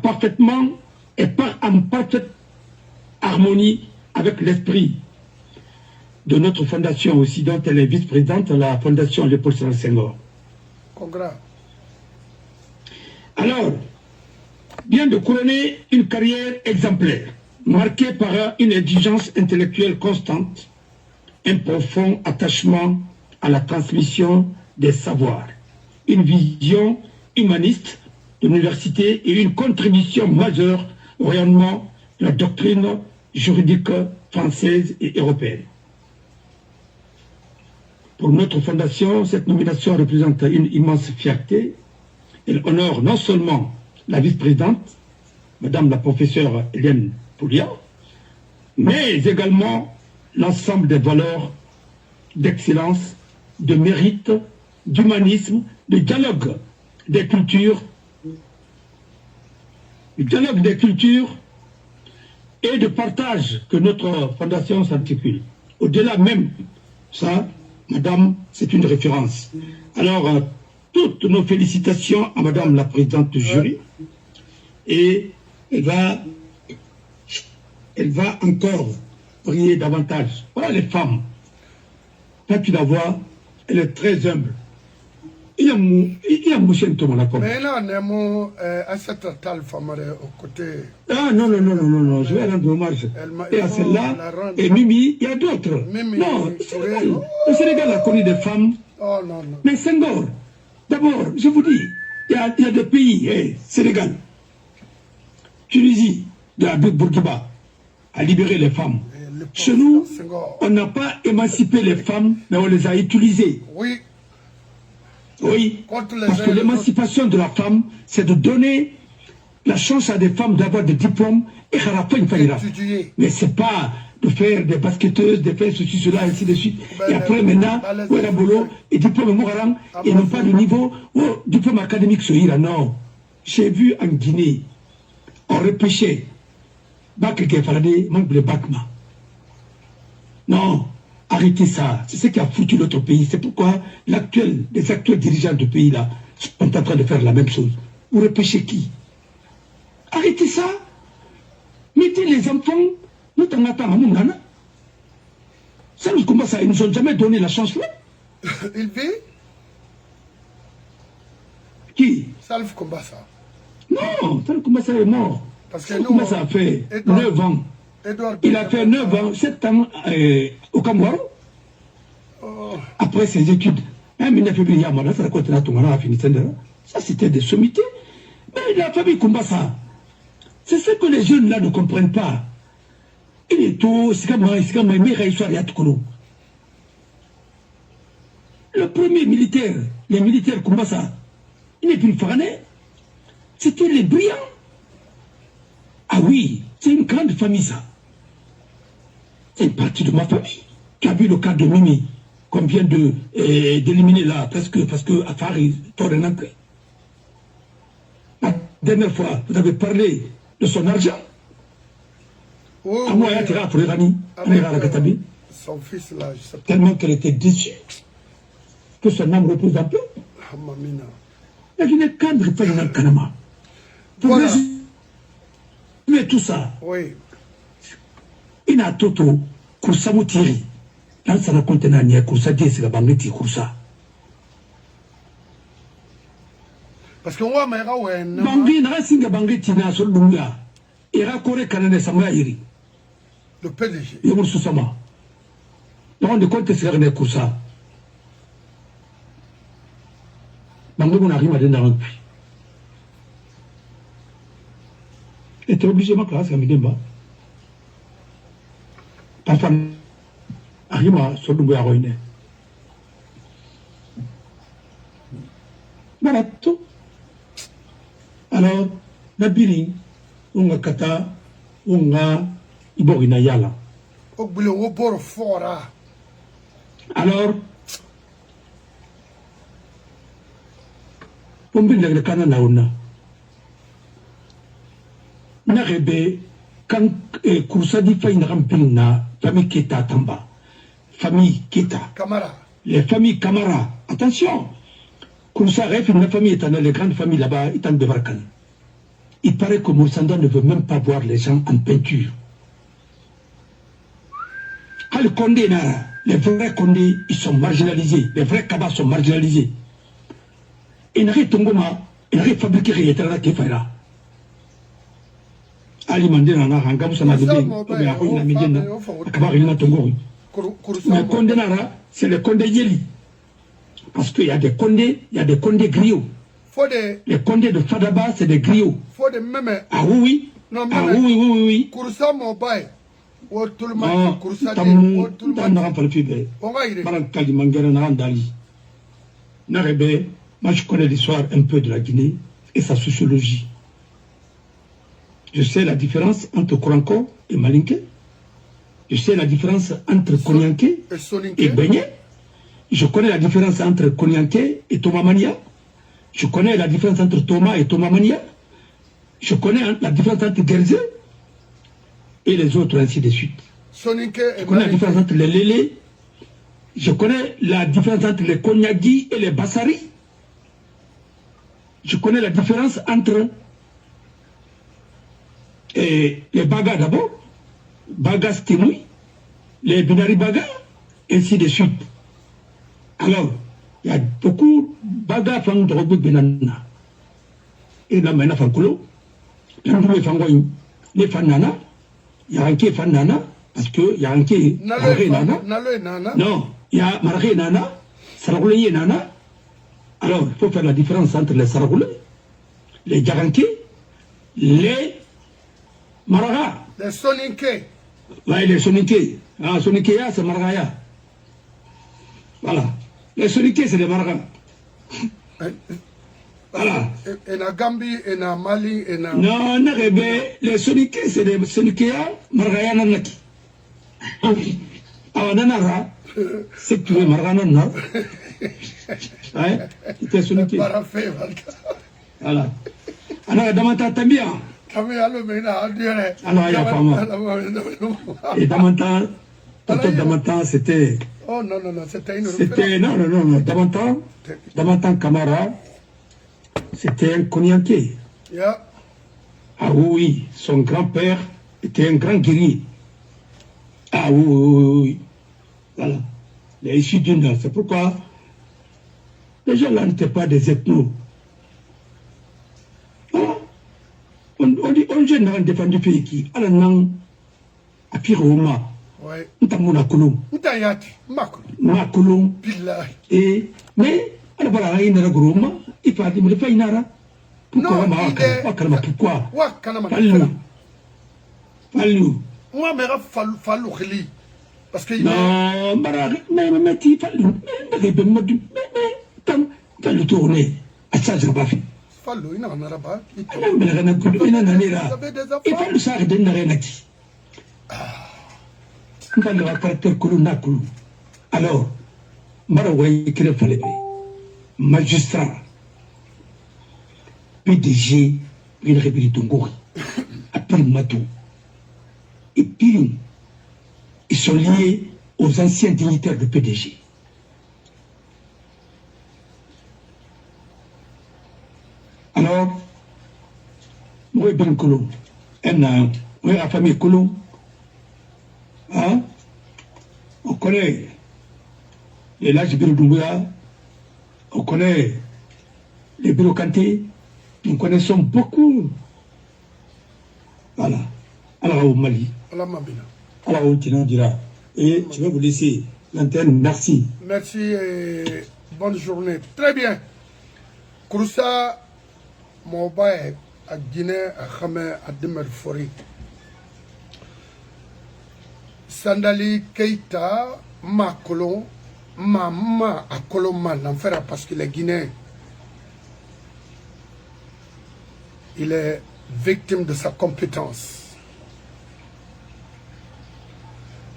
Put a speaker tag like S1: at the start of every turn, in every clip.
S1: parfaitement et en parfaite harmonie avec l'esprit de notre fondation aussi, dont elle est vice-présidente de la fondation Léopold Sédar Senghor.
S2: Congrats.
S1: Alors, vient de couronner une carrière exemplaire, marquée par une exigence intellectuelle constante, un profond attachement à la transmission des savoirs, une vision humaniste de l'université et une contribution majeure au rayonnement de la doctrine juridique française et européenne. Pour notre fondation, cette nomination représente une immense fierté. Elle honore non seulement la vice-présidente, Madame la professeure Hélène Poulia, mais également l'ensemble des valeurs d'excellence, de mérite, d'humanisme, de dialogue des cultures, et de partage que notre fondation s'articule. Au-delà même, ça, Madame, c'est une référence. Alors, toutes nos félicitations à Madame la présidente du jury, et elle va encore prier davantage. Voilà les femmes. Quand tu la vois, elle est très humble. Il y a mouché un tour.
S2: Mais là, on a cette telle femme au côté.
S1: Ah non, je vais rendre hommage. Et à celle-là, et Mimi, il y a d'autres. Non, le Sénégal a connu des femmes.
S2: Oh non.
S1: Mais Senghor, d'abord, je vous dis, il y a des pays, Sénégal, Tunisie, de la Bourguiba, à libérer les femmes. Chez nous, on n'a pas émancipé les femmes, mais on les a utilisées. Oui, parce que l'émancipation de la femme, c'est de donner la chance à des femmes d'avoir des diplômes et à la fin une faillite. Mais c'est pas de faire des basketteuses, de faire ceci, cela, ainsi de suite. Et après, maintenant, où est la boulot, et diplôme Mourarang, et non pas de niveau, diplôme académique sur Ira. Non. J'ai vu en Guinée, on repêchait, Bac Gefalade, manque de Bakma. Non. Arrêtez ça. C'est ce qui a foutu notre pays. C'est pourquoi les actuels dirigeants du pays-là sont en train de faire la même chose. Vous repêchez qui? Arrêtez ça. Mettez les enfants. Nous t'en attendons à Moungana. Ça nous commence à... Ils nous ont jamais donné la chance là.
S2: Il vit?
S1: Qui?
S2: Salif Kombassa.
S1: Non, Salif Kombassa est mort.
S2: Parce que
S1: Salif Kombassa a fait 9 ans. Il a fait 9 ans, 7 ans au Cameroun. Après ses études. Ça, c'était des sommités. Mais la famille Kombassa, c'est ce que les jeunes là ne comprennent pas. Il est tout, c'est comme le premier militaire, les militaires Kombassa, il n'est plus fané. C'était les brillants. Ah oui, c'est une grande famille ça. C'est une partie de ma famille. Tu as vu le cas de Mimi, qu'on vient d'éliminer là, presque, parce que Afari, Torenanke. La dernière fois, vous avez parlé de son argent.
S2: Son fils là, je sais pas.
S1: Tellement qu'elle était déçue que son âme repose un peu. La Guinée cadre fait un canama. Pour résumer tout ça,
S2: oui.
S1: Il a toto, Kousa Moutiri. Dans sa contenant, Kousa dit c'est la banque Kousa.
S2: Parce que moi, mais ouais, non.
S1: Bangi n'a singa bangetina sur Bunga. Ira Kore Kanane Samairi.
S2: Le PDG.
S1: Yomur Susama. Non, de compte c'est la Kousa. Bango n'arrive à donner un puits. Et tu es obligé de ma classe à Midemba. Parfois, Arima sur le Bouaroine. Voilà tout. Alors, la Bili, on a Kata, on a Iborina Yala. Alors, on vient de Canada. Narebe, quand Koursadi fait une rampine, famille Keta Tamba, famille Keta,
S2: Camara.
S1: Les familles Camara, attention, Koursa Ref, une famille est les grandes familles là-bas, est en Bevarkan. il paraît que Moussanda ne veut même pas voir les gens en peinture. Les Condés, les vrais Condés, ils sont marginalisés. Les vrais Kabas sont marginalisés. Il n'a pas fabriqué les terres qui font là. Alimenter dans la rangam, ça m'a dit, mais après, il a mis dans la Tongo. Mais Condé, c'est les Condés Yeli. Parce qu'il y a des Condés, griots. Les Condés de Fadaba, c'est des griots. Ah oui, oui. Ah oui, oui, oui.
S2: Kouroussa Mobile. Moi,
S1: je connais l'histoire un peu de la Guinée et sa sociologie. Je sais la différence entre Koranko et Malinké. Je sais la différence entre Konyanké et Beignet. Je connais la différence entre Konyanké et Tomamania. Je connais la différence entre Thomas et Tomamania. Je connais la différence entre Gerzé et les autres, ainsi de suite. Je connais la différence entre les Lélé. Je connais la différence entre les Konyagi et les Bassari. Je connais la différence entre les Baga d'abord, Baga Stimoui, les Binari Baga, ainsi de suite. Alors, il y a beaucoup de Baga Fang de Robot Benana. Et là, maintenant, Fankulo, les Fanana, il y a un qui est Fanana, parce qu'il y a un qui est Maré Nana. Non, il y a Maré Nana, Saragoulé Nana. Alors, il faut faire la différence entre les Saragoulés, les Djaranké, les Maraga.
S2: Les Soninké.
S1: Oui, les Soninké. Ah, Soninké, c'est Maragaya. Voilà. Les Soninké, c'est les Maragas. Voilà.
S2: Et la Gambie, et la Mali, et la...
S1: Non, non, les Soninké, c'est les Soninké, Maragaya Nanaki. Ah, Nanara, c'est que tu veux Maragana, non? Ouais, c'était Soninké. Voilà. Alors, Damanta, t'aimes bien? Alors, il y a pas mal. Et Damanta, c'était...
S2: Oh non, non, non, c'était une...
S1: C'était... Non, non, non, non. Damanta Kamara, c'était un Konyanké.
S2: Yeah.
S1: Ah oui, son grand-père était un grand guerrier. Ah oui, oui, oui. Voilà. Il est issu d'une... C'est pourquoi les gens là n'étaient pas des ethnos. On jeune n'a défendu le pays qui a l'an à Piroma.
S2: Ouais.
S1: Ntamuna Koulou.
S2: Ntayati,
S1: Makoulou.
S2: Billahi.
S1: Et, mais, à la bala, il y a un gros il faut dire, mais pas inara. Pourquoi? Pourquoi? Fallou.
S2: Moi, mais Fallou Khili. Parce que...
S1: Non, mais tu Fallou. Mais, quand le tourner, à ça, je vais faire.
S2: Fallou, il n'en a pas.
S1: Il faut le savoir de Narenaki. Il faut le caractère Koulouna Koulou. Alors, Maraway qui le fallait, magistrat, PDG, il réveille Tongori, après Matou. Et puis, ils sont liés aux anciens dignitaires du PDG. Alors, moi, Ben Koulou, moi, la famille Koulou, hein, on connaît les Lages Biroudoumbouya, on connaît les Birokanté, nous connaissons beaucoup. Voilà. Alors, au Mali. Alors, au Tinan dira. Et je vais vous laisser l'antenne. Merci.
S2: Merci et bonne journée. Très bien. Kouroussa, mon bail à Guinée, à Khamé, à Demerfori. Sandali Keita, Makolo, Mama à Koloman, n'en fera parce qu'il est guinéen. Il est victime de sa compétence.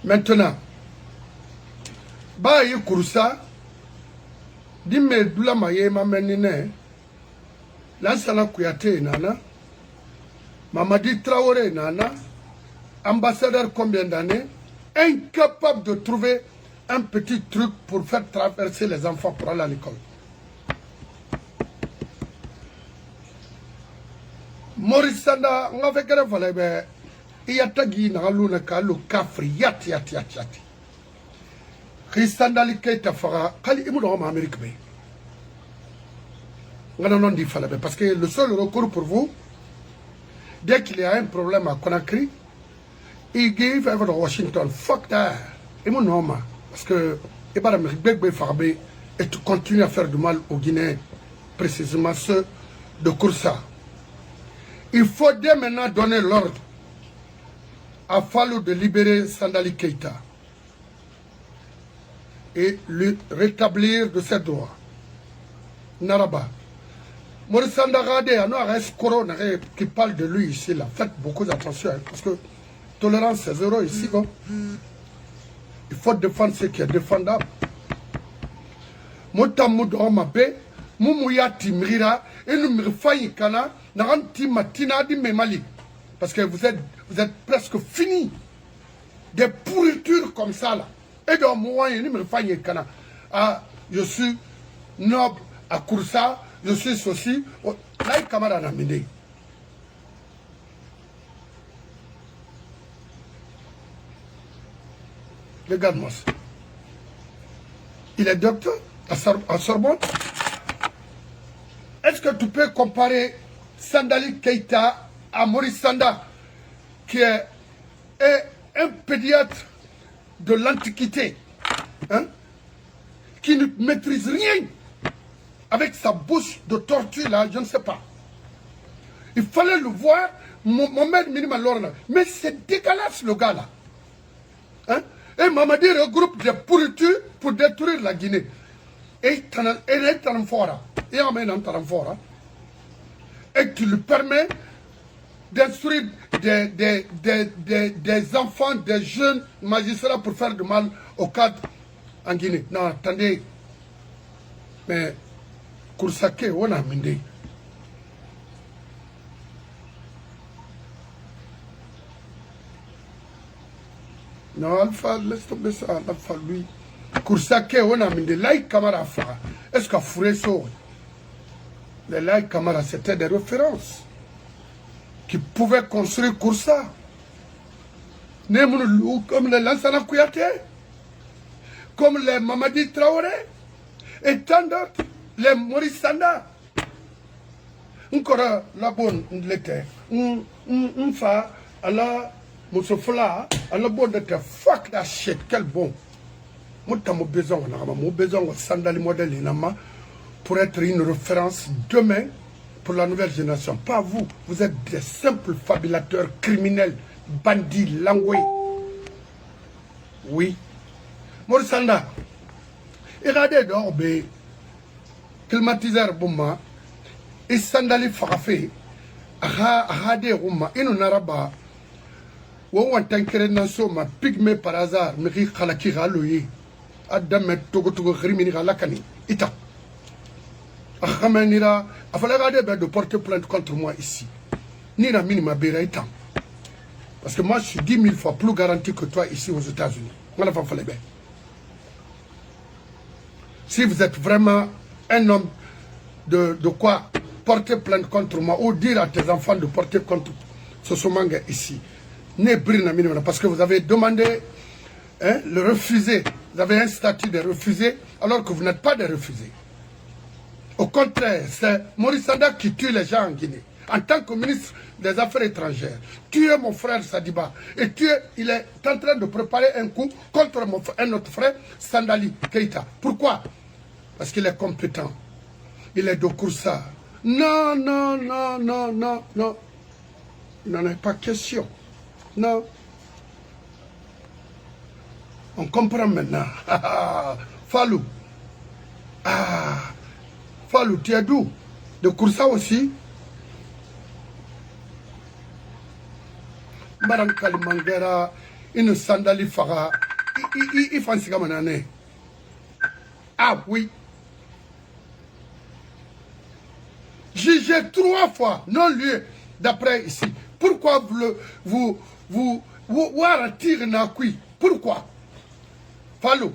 S2: Maintenant, Baye Kouroussa, Dime Doulamaye Mamenine, Lansana Kouyaté Nana, Mamadi Traoré Nana, ambassadeur combien d'années, incapable de trouver un petit truc pour faire traverser les enfants pour aller à l'école. Maurice Sanda, on va faire que il y a tagi na luna kalu kafri yati. Sanda li keita fara kali imu no ma Amérique be. On non dit fallait parce que le seul recours pour vous, dès qu'il y a un problème à Conakry, il give over Washington. Fuck that. Imu no ma parce que et pas d'Amérique farbe et tu continues à faire du mal aux Guinéens, précisément ceux de Koursa. Il faut dès maintenant donner l'ordre à Fallou de libérer Sandali Keita et le rétablir de ses droits. Naraba. Maurice Sandagade, qui parle de lui ici, là. Faites beaucoup d'attention, parce que tolérance c'est zéro ici. Bon. Il faut défendre ce qui est défendable. Motamoudou Mabe, Moumouya Timrira, et nous me faillis kana, Naranti Matina di Memali. Parce que vous êtes presque finis. Des pourritures comme ça là. Et dans moi, il me faillit kana. Ah, je suis noble à Koursa, je suis ceci. Là, il camarade a mené. Regarde-moi ça. Il est docteur à Sorbonne. Est-ce que tu peux comparer Sandali Keita à Maurice Sanda, qui est un pédiatre de l'Antiquité, hein, qui ne maîtrise rien avec sa bouche de tortue là, je ne sais pas. Il fallait le voir, Mohamed Minima Lorna. Mais c'est dégueulasse le gars là. Hein? Et Mamadi regroupe des pourritures pour détruire la Guinée. Et tu lui permets d'instruire des enfants, des jeunes magistrats pour faire du mal au cadre en Guinée. Non, attendez. Mais Koursake, on a mindé. Non, Alpha, laisse tomber ça, Alpha, lui. Koursake, on a mindé. Laïc Kamara Fara. Est-ce qu'à Fouresso, les Laïc Kamara, c'était des références qui pouvaient construire Koursa. Comme les Lansana Kouyaté, comme les Mamadi Traoré, et tant d'autres, les Maurice Sanda. Encore la bonne l'été. On fait à la Moussofla, à la bonne d'été. Fuck that shit, quel bon. Moi, j'ai besoin de Sandali modèle pour être une référence demain pour la nouvelle génération. Pas vous. Vous êtes des simples fabulateurs criminels, bandits, langoués. Oui. Maurice Sanda, regardez dehors, climatiseur bouma, et Sandali Farafé, regardez Rouma, et nous n'araba, ou on t'inquiète dans ce ma pygmée par hasard, mais qui khalaki raloye. Adam met togo rimini lakani ita akamenira afala gade de porter plainte contre moi ici ni na minima bera ita parce que moi je suis 10 000 fois plus garanti que toi ici aux États-Unis. Si vous êtes vraiment un homme de quoi porter plainte contre moi ou dire à tes enfants de porter contre ce somanga ici, ne brille minima parce que vous avez demandé, hein, le refuser. Vous avez un statut de refusé alors que vous n'êtes pas des refusés. Au contraire, c'est Maurice Sanda qui tue les gens en Guinée. En tant que ministre des Affaires étrangères, tuer mon frère Sadiba. Et il est en train de préparer un coup contre un autre frère, Sandali Keita. Pourquoi? Parce qu'il est compétent. Il est de Koursa. Non, non, non, non, non, non. Il n'en est pas question. Non. On comprend maintenant. Fallou. Ah. Fallou, tu es d'où? De Koursa aussi? Madame Kalimangera, une Sandali Fara. Il faut un année. Ah oui. Jugé 3 fois, non lieu, d'après ici. Pourquoi vous retirez Nakui? Pourquoi? Fallou,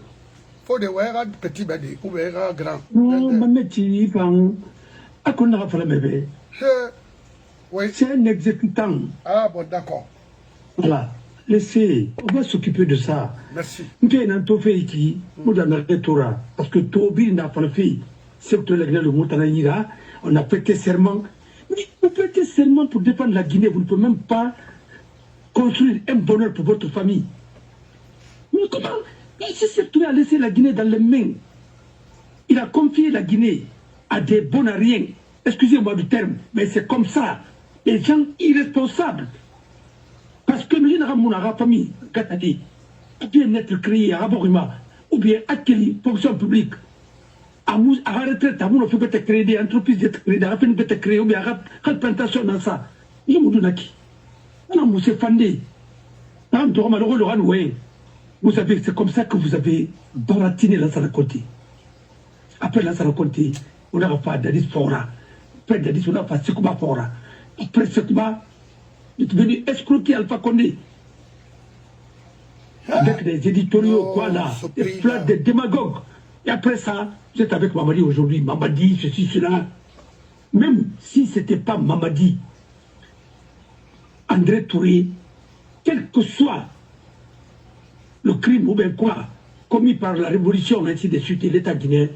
S2: faut de voir petit bébé ou grand.
S1: Non, mais tu y vas. À quoi on a fait le bébé?
S2: Oui.
S1: C'est un exécutant.
S2: Ah bon, d'accord.
S1: Voilà. Laissez, on va s'occuper de ça.
S2: Merci.
S1: Parce que Tobi n'a pas fait, on a prêté serment. Mais vous prêtez serment pour défendre la Guinée, vous ne pouvez même pas construire un bonheur pour votre famille. Mais comment? Il s'est surtout à laisser la Guinée dans les mains. Il a confié la Guinée à des bonariens. Excusez-moi du terme, mais c'est comme ça. Des gens irresponsables. Parce que nous avons une famille, Katadi, ou bien être créé à Raborima, ou bien acquérir fonction publique. À la retraite, à mon fait être créé des entreprises d'être créées, à peine être créé, ou bien à la plantation dans ça. Il y a mon donaki. On a moussé fandé. Vous savez, c'est comme ça que vous avez baratiné la Sarakonti. Après la Sarakonti, on a fait Dadis Fora. Après Dadis, on a fait Sekouba Fora. Après Sekouba, il est devenu escroquer Alpha Condé. Avec des éditoriaux, voilà, des fleurs de démagogues. Et après ça, vous êtes avec Mamadi aujourd'hui. Mamadi, ceci, cela. Même si ce n'était pas Mamadi, André Touré, quel que soit le crime ou bien quoi, commis par la révolution, ainsi de suite, et l'État guinéen,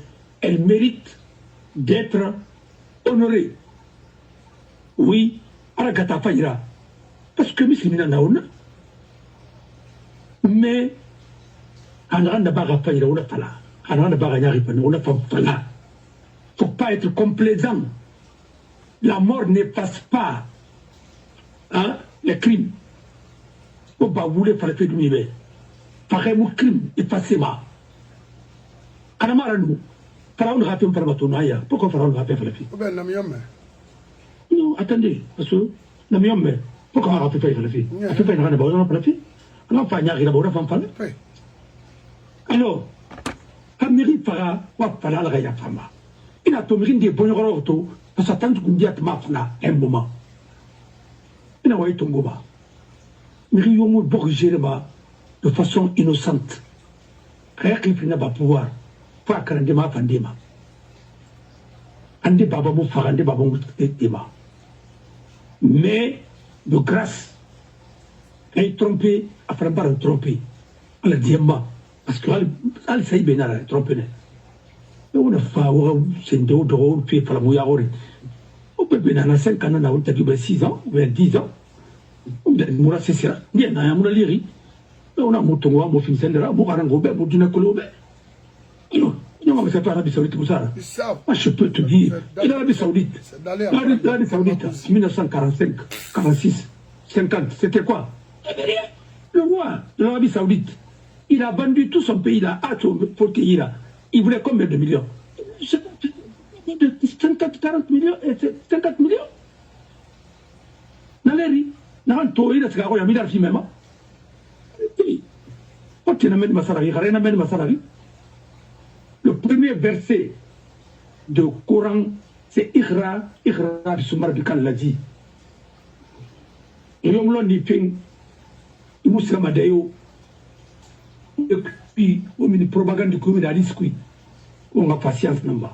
S1: elle mérite d'être honorée. Oui, Aragata Faïra. Parce que Missimina Naouna. Mais, Anranda Baga Faïra, on a fala. Anranda Baga Yaripane, on a fala. Faut pas être complaisant. La mort n'efface pas les crimes. Faut pas vouloir faire le fait du milieu. Faire un crime, effacez-moi. Anamara nous. Pharaon ne rappelle pas Matonaya. Pourquoi Pharaon ne rappelle pas la fille? Non, attendez. Parce que, Namiome, pourquoi on ne rappelle pas la fille? On ne fait pas une rana, on n'a pas la fille. On n'a pas une rana, on n'a pas la fille. Alors, Kamiri Fara, wa Fara la Raya Fama. Il a tombé des bonheurs auto, parce que tant qu'on dit à Mafna, un moment. Il a envoyé ton goba. Miri Yomo Borgérema, de façon innocente. Rien qu'il n'a pas pouvoir. Pas qu'un déma fandema. Ande Baba Moufara, Ande Baba Moufara. Mais, de grâce, elle est trompée, après pas trompée. Elle a dit parce que elle s'est bien trompée. Et on a fait, c'est une drôle, puis il faut la mouiller. On peut bien à 5 ans, on a eu 6 ans, ou 10 ans. On a eu c'est ça. Bien, on a eu on a monté moi, mon fils, on a eu mon gynécologue. Alors, non, mais c'est pas l'Arabie Saoudite pour ça. Moi, je peux te dire, l'Arabie Saoudite, 1945, 46, 50, c'était quoi? Le roi de l'Arabie Saoudite, il a vendu tout son pays là, à tout pays là. Il voulait combien de millions? 50, 40 millions, 50 millions. Dans les riz, dans un taux, il a un milliard de même. Le premier verset du Coran, c'est Ikhra, Ikhra, Soumar Bikal l'a dit. Et on l'a dit, il m'a dit, Madayo, et puis, on a une propagande communaliste, on a patience, dans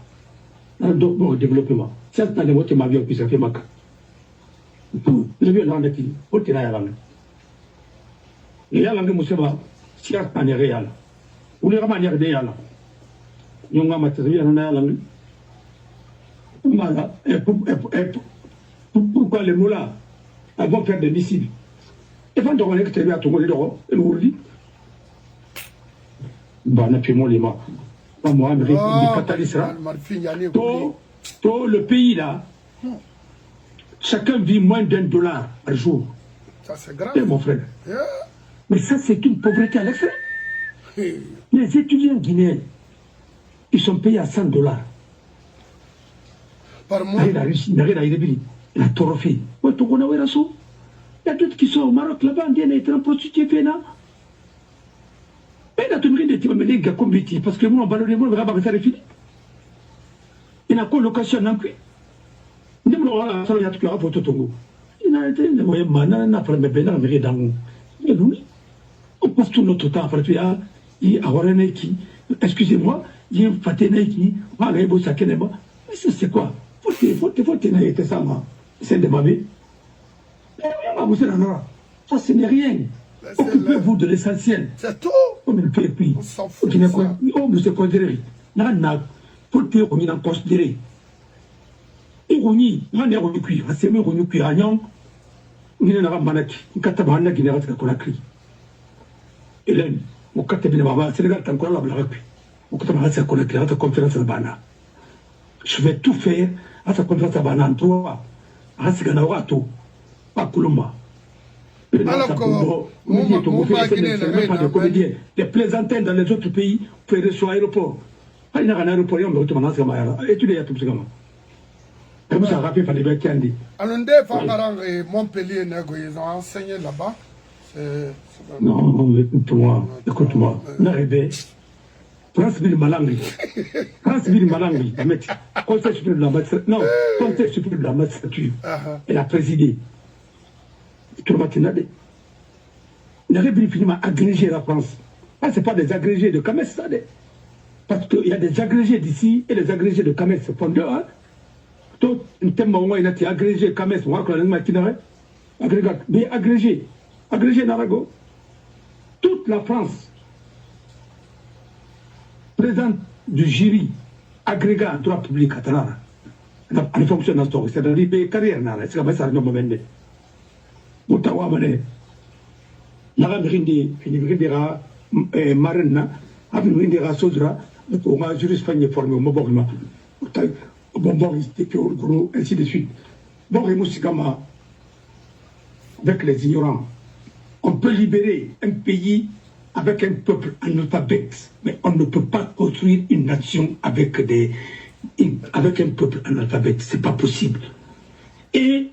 S1: le développement. Science dans les mots de ma vie, puis ça fait ma cas. Je vais l'en dire, au terrain à l'angle. Et à l'angle, Mousseba, science dans les réels. Ou les ramanières des yala. Nous avons matériel en l'angle. Voilà. Et pourquoi les mots là vont faire des missiles? Et quand on est extérieur à tout le monde, et nous dit, bah, on a fait mon lima. Moi, je tout le pays là, chacun vit moins d'$1 par jour.
S2: Ça, c'est grave.
S1: Et mon frère. Mais ça, c'est une pauvreté à l'extrême. Les étudiants guinéens, ils sont payés à $100.
S2: Par mois.
S1: Il a réussi, il a tout refait. Il y a d'autres qui sont au Maroc là-bas, ils sont en prostituée. Il a tout mis des petits gars comme Betty, parce que moi, on va le voir, on va faire fini. Il n'a pas location non plus. Il a ça, il y a tout la photo Tongo. Il a été, il a fait mes bénins, mais dans on passe tout notre temps à faire ça. Il a Warren qui, excusez-moi, il y a un Fatene qui, on va aller au Sakenema. Mais c'est quoi? Faut tenir ça, c'est de ma vie. Ah, vous êtes là. Ça, ce n'est rien. Occupez-vous de l'essentiel.
S2: C'est tout.
S1: On ne peut plus.
S2: On s'en fout.
S1: Oh, vous êtes considéré. Pour que on en considéré. Et on y, on est recueilli. C'est même recueilli à Nyon. On est en manaki. On katabana qui n'est pas conakry. Et là, on katabina, c'est le gars qui a encore la blague. On katabana, c'est conakry, à ta conférence de Bana. Je vais tout faire à ta conférence de Bana en toi. À ce ganawato. Pas Kuluma.
S2: Alors
S1: des plaisantins dans les autres pays pour aller sur l'aéroport. Il y a un aéroport, il y a un aéroport. Et tu l'as tout simplement. Et vous avez rappelé par les bêtes.
S2: Alundé, Famarang et Montpellier, ils ont enseigné là-bas.
S1: Non, écoute-moi. N'arrivez. France ville Malangi. France ville Malangi. Conseil supérieur de la magistrature. Non, Conseil supérieur de la magistrature. Elle a présidé. Tout le matin, il n'arrive pas à agréger la France. Ce n'est pas des agrégés de Kames, ça. Parce qu'il y a des agrégés d'ici et des agrégés de Kames. Ce sont deux. Tout un thème où il a été agrégé Kames, mais agrégé. Agrégé Narago. Toute la France présente du jury agrégat en droit public à Tanara. En fonction de l'histoire. C'est-à-dire que carrière, c'est comme ça, non, moment. Mutawa mane naga mirindira marina abi mirindira sodra ko ma juriste fagné formé mo bokma bon gros ainsi de suite bon et musikama avec les ignorants on peut libérer un pays avec un peuple analphabète mais on ne peut pas construire une nation avec un peuple analphabète c'est pas possible et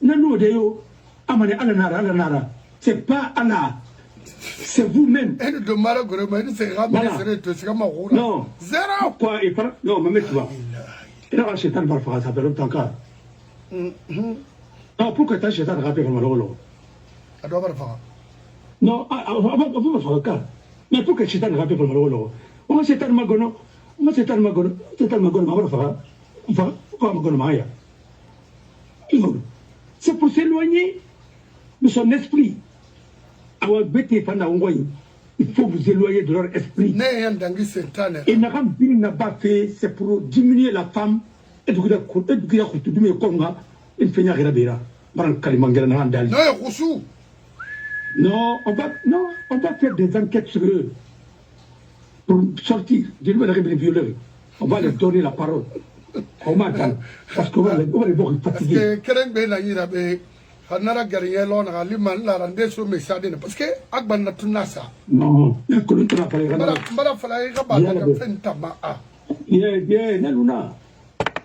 S1: nano deyo Amane Alanara, c'est pas Allah, c'est vous-même. Non.
S2: Zéro.
S1: Quoi, et pas. Non, mais tu vois. Il a acheté un barfara, ça fait longtemps qu'à. Non, pourquoi tu as acheté un rappel comme Malolo? Non, avant de faire mais pourquoi tu as acheté un rappel comme Malolo? On va acheter un magono, c'est un magono, pourquoi magono Maya? C'est pour s'éloigner de son esprit. Il faut vous éloigner de leur esprit. Et Naram Bin n'a pas fait, c'est pour diminuer la femme et de non, on va faire des enquêtes sur eux pour sortir. On va leur donner la parole. Parce qu'on va les voir fatigués.
S2: Parce que Agbana Tunasa.
S1: Non,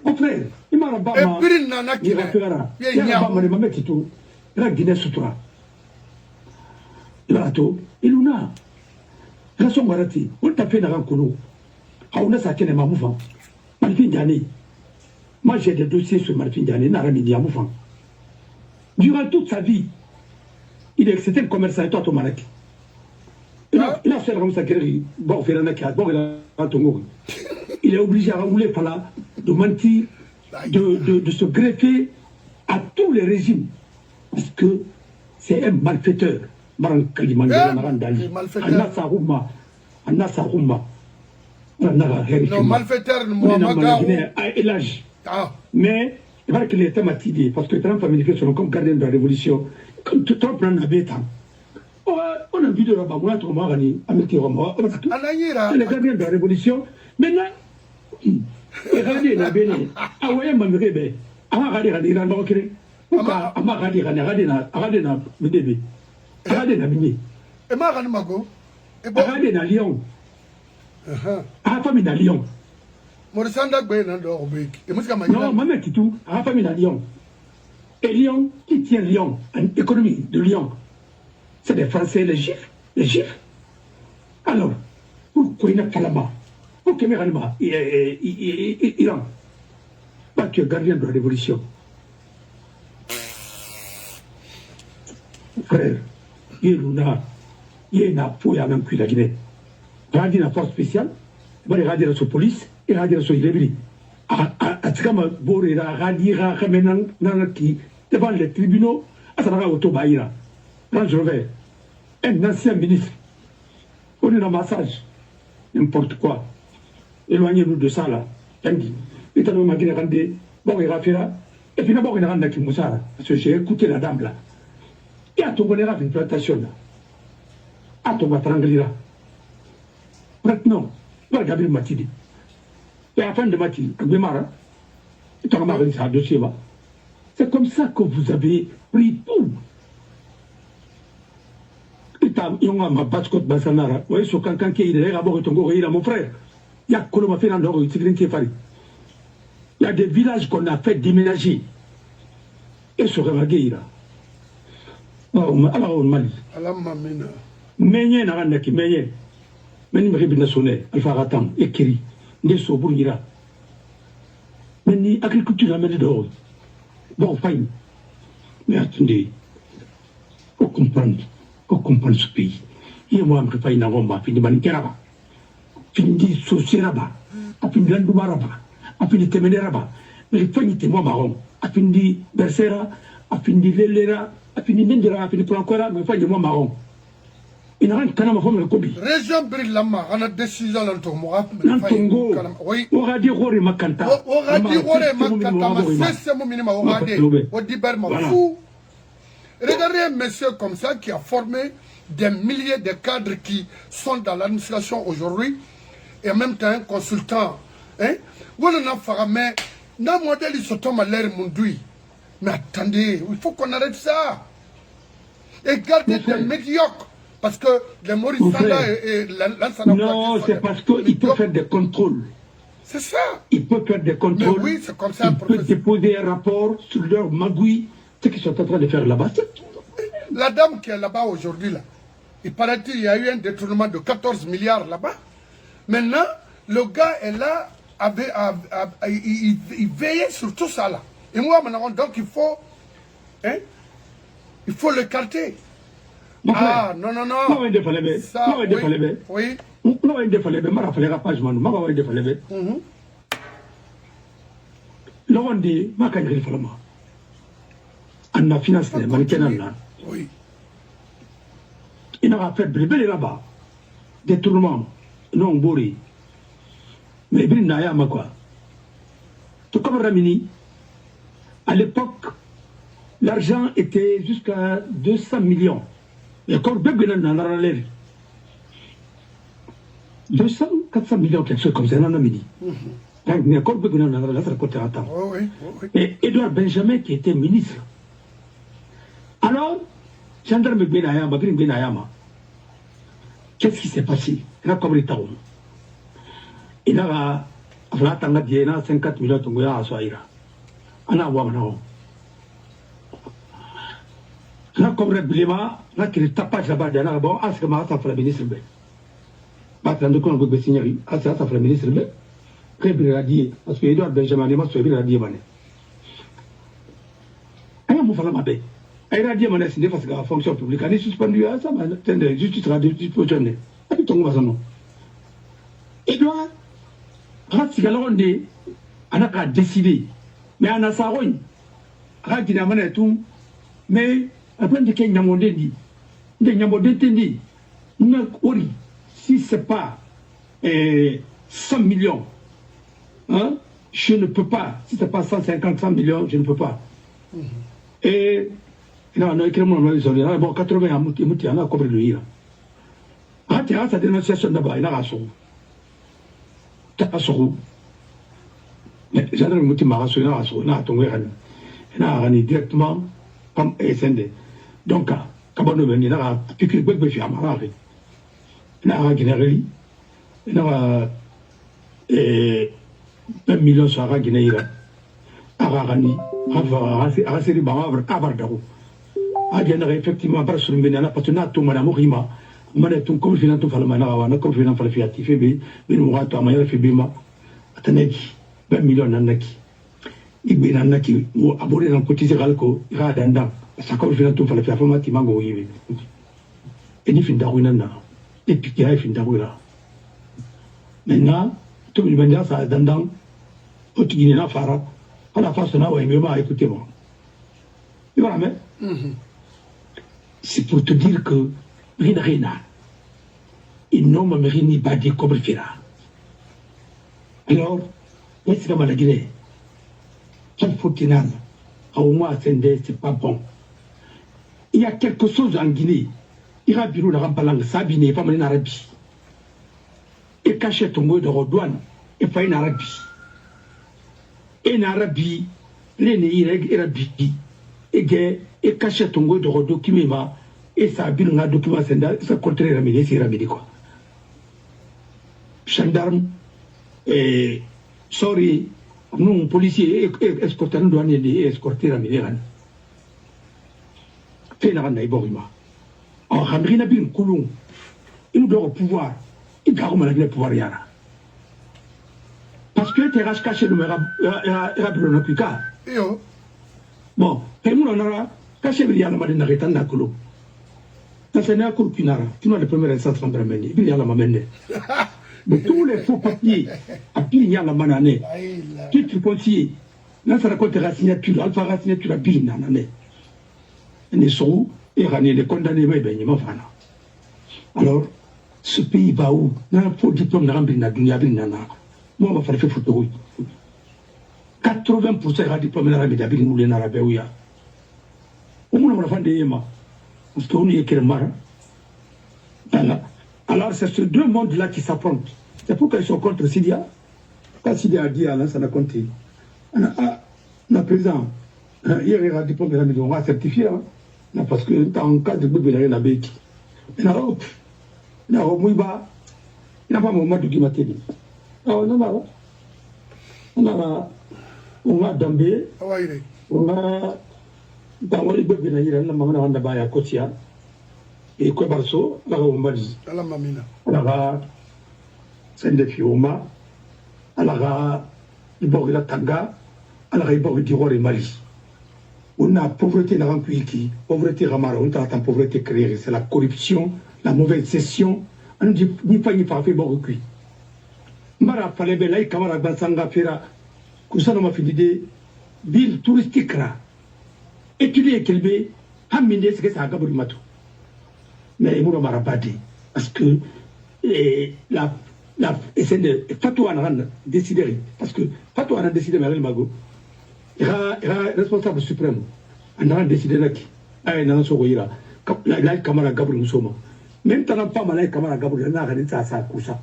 S1: mon frère, il m'a moi j'ai des dossiers sur Martin Diané, durant toute sa vie, c'était un commerçant, toi, Tomanek. Il a fait comme ça, il est obligé à rouler par là, de mentir, de se greffer à tous les régimes. Parce que c'est un malfaiteur. Non,
S2: malfaiteur,
S1: mais il va qu'il était matidé, parce que Trump a mis comme gardien de la révolution. Comme Trump en avait tant. On a vu de la Bamoua, c'est le gardien de la révolution. Maintenant, regardez la Bénin. Ah ouais, ma mère, regardez la Banque. Regardez la Lyon. Ah, famille à Lyon. Non, maman qui tout, à famille à Lyon. Et Lyon, qui tient Lyon, en économie de Lyon, c'est des Français, les Juifs. Alors, pourquoi il n'a pas là-bas? Pourquoi il n'a pas Iran? Pas que gardien de la révolution. Frère, il y a une appuie à même la Guinée. Regardez la force spéciale, regardez la police, et regardez la irrégulière. À Tkama, Borera, Radira, Ramenan, Nanaki, devant les tribunaux, Asana Auto Baïra, Range Rover, un ancien ministre. On est dans massage, n'importe quoi. Éloignez-nous de ça là. Et t'as ma guinée rendée, bon, il rafira. Et puis d'abord, il a rendu qui moussa, parce que j'ai écouté la dame là. Et à ton bonheur, une plantation là. À ton batranglira. Maintenant, tu vas regarder le matidi. Et à la fin de matidi, à Bémara, tu vas regarder ça, dossier là. C'est comme ça que vous avez pris tout. Et t'as ma basse-côte Bassanara. Vous voyez, sur quelqu'un qui est d'abord, il a mon frère. Il y a Koloma fait dans l'or, il y a des villages qu'on a fait déménager. Et sur Ravagueira. Alors, au Mali. Menye na randa ki menye. Meni mribi nationale, Alpha Ratam, Ekiri, Neso Bourgira. Meni agriculture la mène dehors. Bon, fine. Mais attendez, faut comprendre ce pays. Et moi, je ne sais pas, je fini Manikeraba, fini Sosiraba, fini Landoumaraba, fini Temeneraba, mais fini moi marron, fini Bersera, fini Lelera, fini Nindera, fini Plancora, mais fini moi marron. Il n'a rien qu'à ma femme le Kobi.
S2: Région Brilama, on a décision l'Antongo.
S1: Oui, on a dit Rore Makanta.
S2: On a dit Rore Makanta, c'est mon minimum. On a dit Odiberma fou. Regardez un monsieur comme ça qui a formé des milliers de cadres qui sont dans l'administration aujourd'hui et en même temps un consultant. Hein? On a fait mais dans le modèle, ils sont à l'air mondoui. Mais attendez, il faut qu'on arrête ça. Et gardez des médiocres. Parce que les Mauriciens et l'Ansana...
S1: Non, c'est parce qu'il peut faire des contrôles.
S2: C'est ça.
S1: Il peut faire des contrôles.
S2: Mais oui, c'est comme ça.
S1: Il peut déposer un rapport sur leur magouille, ce qu'ils sont en train de faire là-bas.
S2: La dame qui est là-bas aujourd'hui, là, il paraît-il, il y a eu un détournement de 14 milliards là-bas. Maintenant, le gars est là, il veillait sur tout ça là. Et moi, maintenant, donc il faut l'écarter. Ah, non, non, non.
S1: Non, il faut le
S2: ça, oui.
S1: Non, il faut le mara fallait pas je m'en mara il faut le on dit ma kan il faut le ma anna finance les manikenan là
S2: oui
S1: il a fait brûler là-bas détournement non bori mais bin na ya ma quoi tout comme Ramini à l'époque l'argent était jusqu'à 200 millions. Et quand on a 200, 400 millions, quelque chose comme ça, on a mis. Et Edouard Benjamin qui était ministre. Alors, gendarme Benayama, Green Benayama, qu'est-ce qui s'est passé? Il a comme les taroums. Il a 54 millions de Goya à Soaïra. On a Wamano. Là, comme le Bilema, là, qui est tapage là-bas, il y a bon, à ce que ma femme la ministre B. Ma femme de quoi on peut signer, à ce que la ministre B. Très bien dit, parce que Edouard Benjamin, il m'a suivi la diamane. Elle m'a fait la mabe. Elle a dit, mané, c'est parce que la fonction publique, elle est suspendue à ça, mais justice a dispositionné. Elle est tombée à son nom. Edouard, Ratsigalonde, elle a décidé. Mais elle a sa rogne. Ratsigalonde, tout, mais. Après, il y a si ce n'est pas 100 millions, hein, je ne peux pas. Si ce n'est pas 150, 100 millions, je ne peux pas. Et il y a bon, 80 il y a compris le lire. Ah, tu as sa dénonciation d'abord, il y a un son. Tu as un son. Mais j'ai un mouti marasso, il y a un son, il y a un ton, il y a un directement comme SND. Donc, quand on est venu, il y a un piquet de bébé, il y a un guinéen, il y a 1 million sur un guinéen. Ararani, Araseri Bamavre, Abardaro. Adjana, effectivement, parce que nous avons partenaire tout Madame Rima, Manatum, comme je viens de faire le Manava, comme je viens de faire le Fiati, Fébé, Benouata, Maya Fébéma, Ataneki, 20 millions Nanaki. Il y a un qui a abordé dans le côté Ralco, il y a un dindin. Ça comme je viens de faire le Fiafoma qui m'a goûté. Et il finit d'arruiner. Et puis il finit d'arruiner. Maintenant, tout le monde a ça dindin, au Guinée, à la face de là, il m'a écouté moi. Tu vois, mais C'est pour te dire que Rina, il nomme Merini Badi Kobrifira. Alors, est-ce que la Guinée, quel faut qu'il au moins c'est pas bon. Il y a quelque chose en Guinée. Il y a un bureau de Rampalang, Sabine, pas mal en Arabie. Et caché ton mot de redouane, et pas en Arabie. Et en Arabie, les nez, Arabie, et caché ton mot de redouane qui m'a, et ça a bien un document, c'est contraire à mes c'est ramé quoi. Gendarme, et sorry, nous, policiers, escorter nous douaniers, escorter à mes fait la naïborima. Alors, Ramrina bin Koulou, il nous doit au pouvoir, il doit au pouvoir yara. Parce que tu es caché le Rabrona Pika. Bon, et nous, on a caché le Yala Madina Retana Koulou. Ça, c'est un coup de pinara. Tu n'as le premier instance de la manie. Il y a la mamene. Mais tous les faux papiers, à Piligna la manane, qui tu conseilles, là, ça raconte la signature, alpha la signature à Piligna la manane. Et sont et les condamnés, alors, ce pays va où? Il y a un faux diplôme de Rambina Dunia Binana. Moi, on va faire photo. 80% de diplôme de Rambina Binoulen Arabéouya. Au moins, on va faire des yémas. Parce qu'on y est qu'elle mara. Alors, c'est ces deux mondes-là qui s'affrontent. C'est pourquoi ils sont contre Sidia. Quand Sidia a dit à ça n'a compté. Le président, hier, il a un diplôme de Rambina, on va certifier. Non, parce que dans le cas de Boubé, il n'y a rien à béquer. Il n'a pas mon mot de Guimatéli. On a Dambé, on a dans les Boubé, il y a un maman de Baya Kotia, et Kobarso, la Roumadi, la Mamina, la Sendefioma, la Iborila Tanga, la Iborila et Mali. On a pauvreté dans le pays, pauvreté ramara, on a la pauvreté créée, c'est la corruption, la mauvaise gestion. On dit ni pas ni pas fait bon cuit. Mara fallait bien là, Kamara Bansanga Fera, Kusana m'a fait l'idée, ville touristique là. Étudier Kelbe, Hamine, c'est que ça a gabou matou. Mais il m'a pas dit, parce que la Fatou a décidé, parce que Fatou a décidé, mais elle m'a dit. Il est responsable suprême. On a décidé là qui a un sourire. La caméra Gabriel Moussoma. Même tant pas mal la caméra Gabriel n'a rien à ça cousa.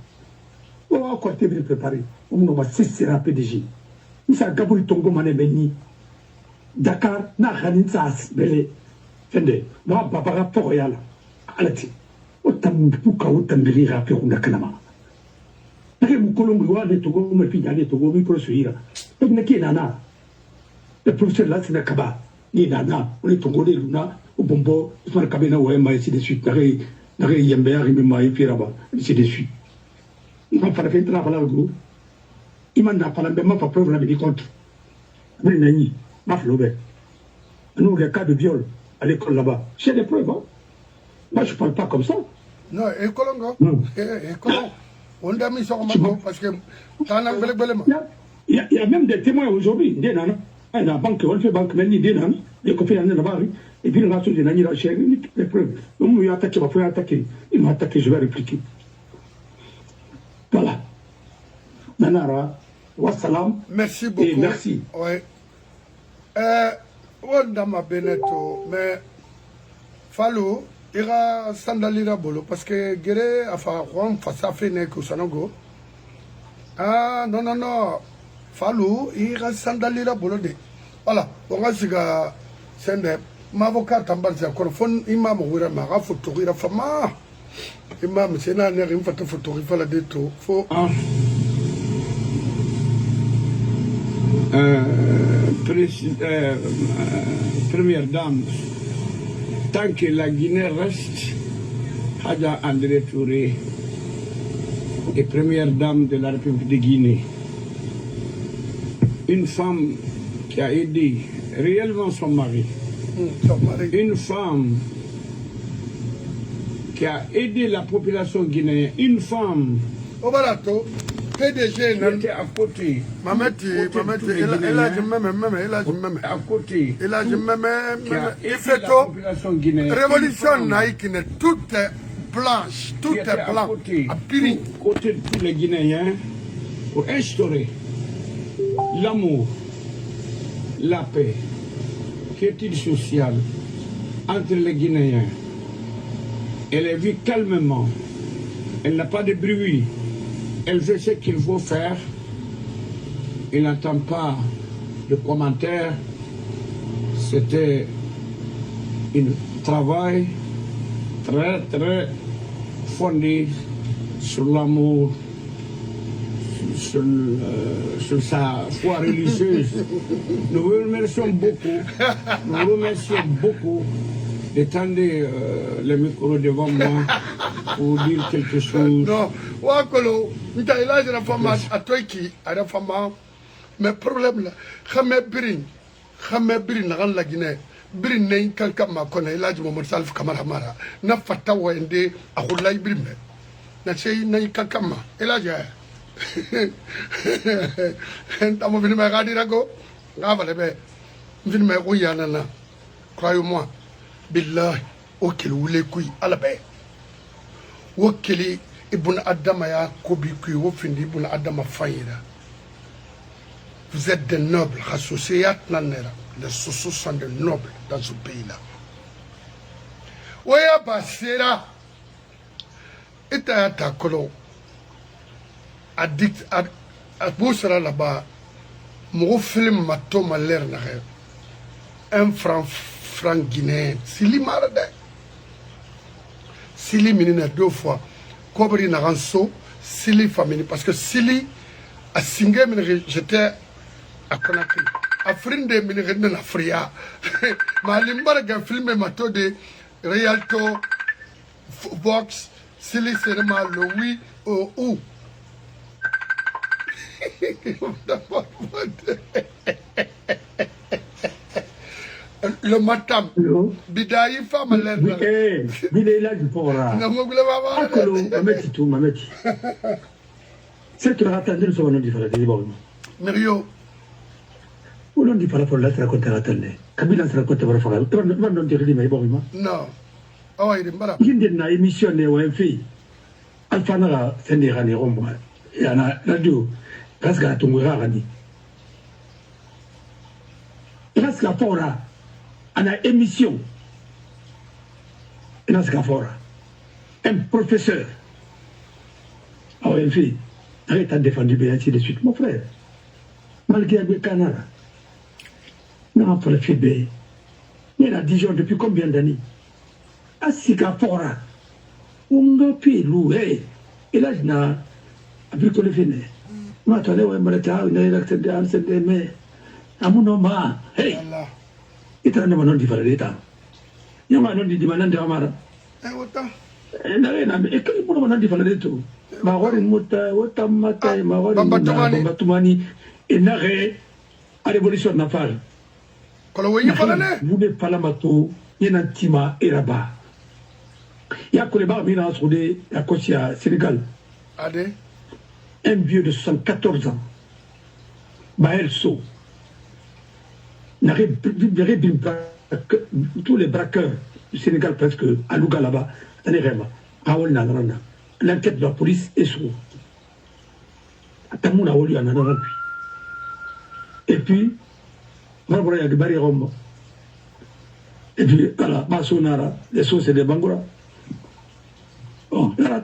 S1: On va encore te préparer. On va cesser à PDG. Il s'est Gabriel Tongo Mané Beni. Dakar n'a rien à ça. Fende. Moi, Barbara Poroyal. Alati. Autant pour autant de lire à Pérou Nakanama. Parce que vous Colombo, les Togo, me finit les Togo, me poursuivre. Et vous n'êtes nana. Le professeur là, c'est Nakaba, ni Nana, on est Tongolais, Luna, au Bombo, il faut le Kabena ou Emma, ainsi de suite, Nare Yember, Rimima et Piraba, ainsi de suite. Il m'a fallu faire un travail au groupe. Il m'a fallu même pas preuve la vie contre. Mais Nani, ma flobé. Nous, les cas de viol à l'école là-bas, j'ai des preuves. Hein? Moi, je ne parle pas comme ça.
S2: Non, école, on a mis ça en main parce que t'en as belé.
S1: Il y a même des témoins aujourd'hui, des nanas. La banque, on fait banque, mais l'idée, les copains là-bas, et puis le reste de l'année, les preuves. Donc, il m'a attaqué, il m'a attaqué, je vais répliquer. Voilà. Nanara, wassalam.
S2: Merci beaucoup.
S1: Et merci.
S2: Oui. On a ma beneto, mais Fallou, il y a sandalira bolo, parce que Gere a fait un face à fait que Sanogo. Ah, non. Fallou, il y a sandalira bolo de. Voilà, on a siga sende. Ma avocat tambanza korfon imam wira ma ga photo ira fama. Imam sena ne rim photo ira la de to fo.
S3: Première dame, tant que la Guinée reste, Hadja André Touré est première dame de la République de Guinée. Une femme qui a aidé réellement son mari. Une femme qui a aidé la population guinéenne. Une femme
S2: PDG
S3: qui était à côté.
S2: Mameti,
S3: À côté.
S2: Il fait tout. Révolution naïkine, tout est blanche, tout est blanc. À Piri.
S3: Côté de tous les Guinéens pour instaurer l'amour, la paix, quiétude sociale entre les Guinéens. Elle vit calmement. Elle n'a pas de bruit. Elle fait ce qu'il faut faire. Elle n'entend pas de commentaires. C'était un travail très, très fondé sur l'amour, sur sa foi religieuse. Nous vous remercions beaucoup. Nous remercions beaucoup d'étendre le micro devant moi pour dire quelque chose.
S2: Non, Wakolo, il y a une femme à toi qui a une femme, mais problème là, Khamé Birin, la Guinée. Birin n'est quelqu'un m'a connu, il a dit mon salf Kamaramara, n'a pas tawende à Houlay Birin. N'a pas eu quelqu'un m'a, il a dit. T'as vu ma radirago? Ah, voilà, ben, vu ma rouillanana, croyez-moi. Billah, okili wule kui alabe. Okili ibn Adama ya kobi kui wofindi ibn Adama fayira. Vous êtes des nobles, associés nanera. Les socios sont des nobles dans ce pays-là. Oya basera. Ita ta kolo. Addict à Boussara là-bas. Mon film m'a tombé l'air n'arrête. Un franc guinéen, Sili Marade. Sili minina 2 fois. Kobri Naranso, Sili famille. Parce que Sili, à Singé, j'étais à Conakry. À Frinde, j'étais à Fria. Ma limbarga filmé ma taux de Rialto, Vox, Sili Serema, le oui, ou. Le matam. Bidayi femme l'air.
S1: Bidé là du port là.
S2: Non, mon glava.
S1: Akolo, mameti tout, mameti. C'est que rattendre le soir non différent des bords.
S2: Mirio.
S1: Ou non différent pour la raconter rattendre. Kabila se raconter pour faire. Tu vas non dire les bords.
S2: Non. Ah il est malade.
S1: Il y a une émission de OMF. Alpha Nara, c'est des ranés rombo. Il y a la radio. Grâce à ton rani. Grâce à Fora. On a émission. Dans ce cas-là, un professeur, a fait, arrête à défendre bien ainsi de suite, mon frère. Malgré le Canada, non, pour le FIB, il y a 10 jours depuis combien d'années? À Singapore, on a pu louer, et là, je n'ai plus que le fini. Moi, tu as l'air de me mais à mon nom, hey! Ita na manon di faradeta yo manon di manan de amara
S2: wota
S1: na e kali mo manon di faradeto ma gori mutta wota mata ma gori batumani e na re a révolution na fal
S2: kolo wenyi falane
S1: vous ne palamato yena tima eraba ya ko le ba mi na soude ya kosia Sénégal
S2: ade
S1: un vieux de 74 ans Baël So tous les braqueurs du Sénégal presque à Louga là-bas, l'enquête de la police est sourde. Et puis, et puis, voilà, Basonara, les sauces et des Bangoura. Oh, là,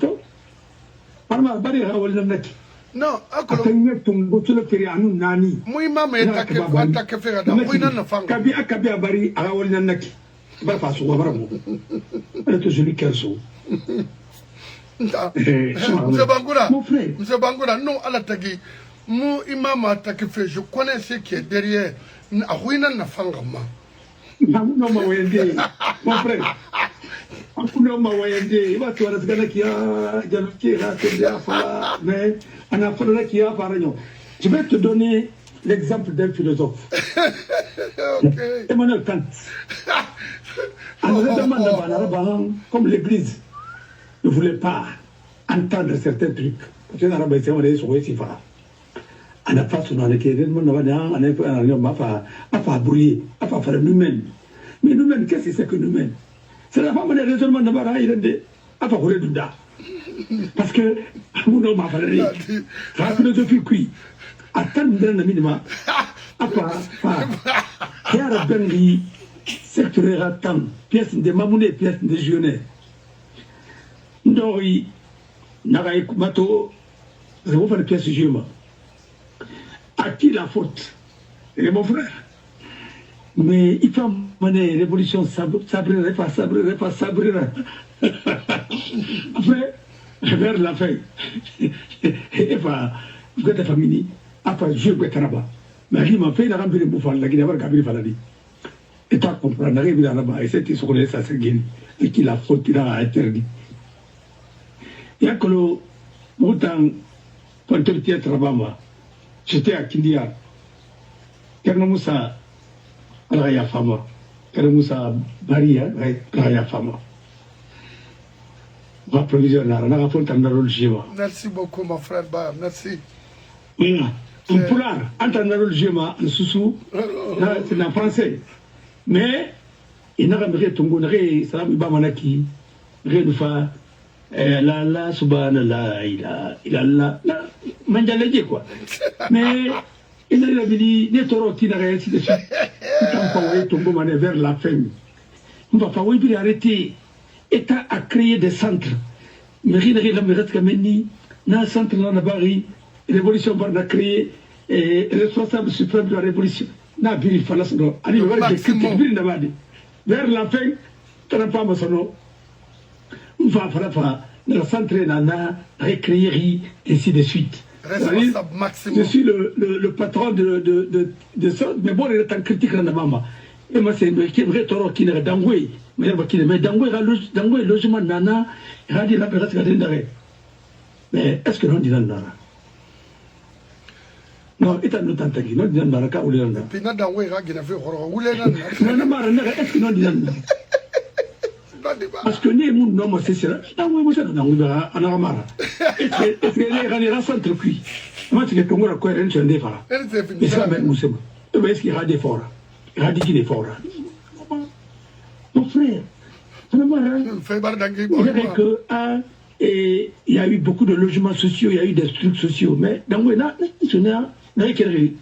S2: non, akolo. Mui mama eta ke kwanta ke fera da mui na fanga.
S1: Kabi abari awol na naki. Ba fa so wabara mo. Ele to joli kelso.
S2: Monsieur Bangoura, non à la tagi. Mu imama ta ke fait, je connais ce qui est derrière. A huina na fanga ma.
S1: Non ma wende. Mon frère. Akuno ma wende. Ba to ra tsana kiya jaluki ra ke dia fa mais je vais te donner l'exemple d'un philosophe. Okay. Emmanuel Kant. Comme l'Église ne voulait pas entendre certains trucs, parce que n'arrête pas de se faire ça. On n'a pas son année qui est vraiment on est pas brûler, pas faire nous-mêmes. Mais nous-mêmes, qu'est-ce que c'est que nous-mêmes? C'est la femme de raisonnement de Bara, il est pas brûler du da. Parce que, nous n'avons pas parlé. La philosophie qui, à tant de minima, à part, qui a rappelé, secteur à tant, pièce de mamoune, pièce de jeûne. Ndori, Naraï Kumato, je vous fais une pièce de jeûne. À qui la faute? Et mon frère. Mais il faut mener révolution sabrer. Après, vers la fin, et pas, vous êtes famille, après, je vais être mais il m'a fait la rambine bouffale, la guinée, Gabriel Faladi. Et pas comprendre, arrive là-bas, et c'était sur les Sassagin, et qui la faute, il a interdit. Il y a que le montant, pour le travail, j'étais à Kindia. Kernamusa, Raya Fama. Kernamusa, Baria, Raya Fama. Ma provision,
S2: merci beaucoup, mon frère Ba, merci.
S1: Oui, un poulard, entendre le schéma, un sous-sous, c'est en français. Mais, il n'a pas ton bonheur, ça m'a bamanaki, rien de faire. La subhanallah, il a la manjalé quoi. Mais il a dit les taureaux qui n'a rien de suite. Ton bon vers la fin. On va pas arrêter. État a créé des centres. Mais il y a un centre dans la Bari, révolution va créer responsable suprême de la révolution. N'a vu vers la fin, tu n'as pas ma sono. On va faire le centre nana, récréer, et ainsi de suite. Je suis le patron de ça, mais bon, il est en critique dans la maman. Et moi, c'est un vrai taureau qui n'est pas d'angoué. Mais d'angoué, logement nana, il a dit la personne d'arrêt. Mais est-ce que l'on dit dans le nana? Non, il est en autant que non, dit dans le nana, ou le nana.
S2: Puis, n'a d'angoué, il a fait ou le nana.
S1: Non, est-ce que l'on dit dans le nana? Parce que nous, nous, nous, c'est ça. D'angoué, moi, c'est d'angoué, en aramara. Est-ce que les races entre cuits? Moi, c'est que Congo a cohérent sur un défara. Et ça, même, nous, est-ce qu'il y a des forts? Il y a des forts. Mon frère, il y a eu beaucoup de logements sociaux, il y a eu des trucs sociaux, mais dans le monde, il y a eu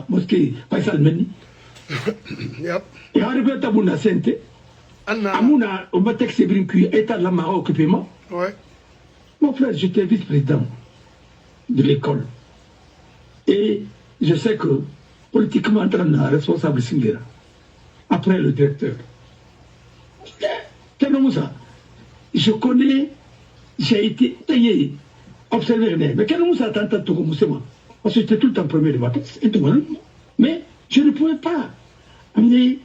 S1: mosquée, Faisal Meni. Il y a eu des santé. Amuna, au Batex et Brinqui, État de la Mara occupé moi. Mon frère, j'étais vice-président de l'école. Et je sais que politiquement, on a responsable Singuera. Après le directeur. Je connais, j'ai été observé, mais quel moment ça attend tout comme moi? Parce que j'étais tout le temps premier de ma classe, mais je ne pouvais pas amener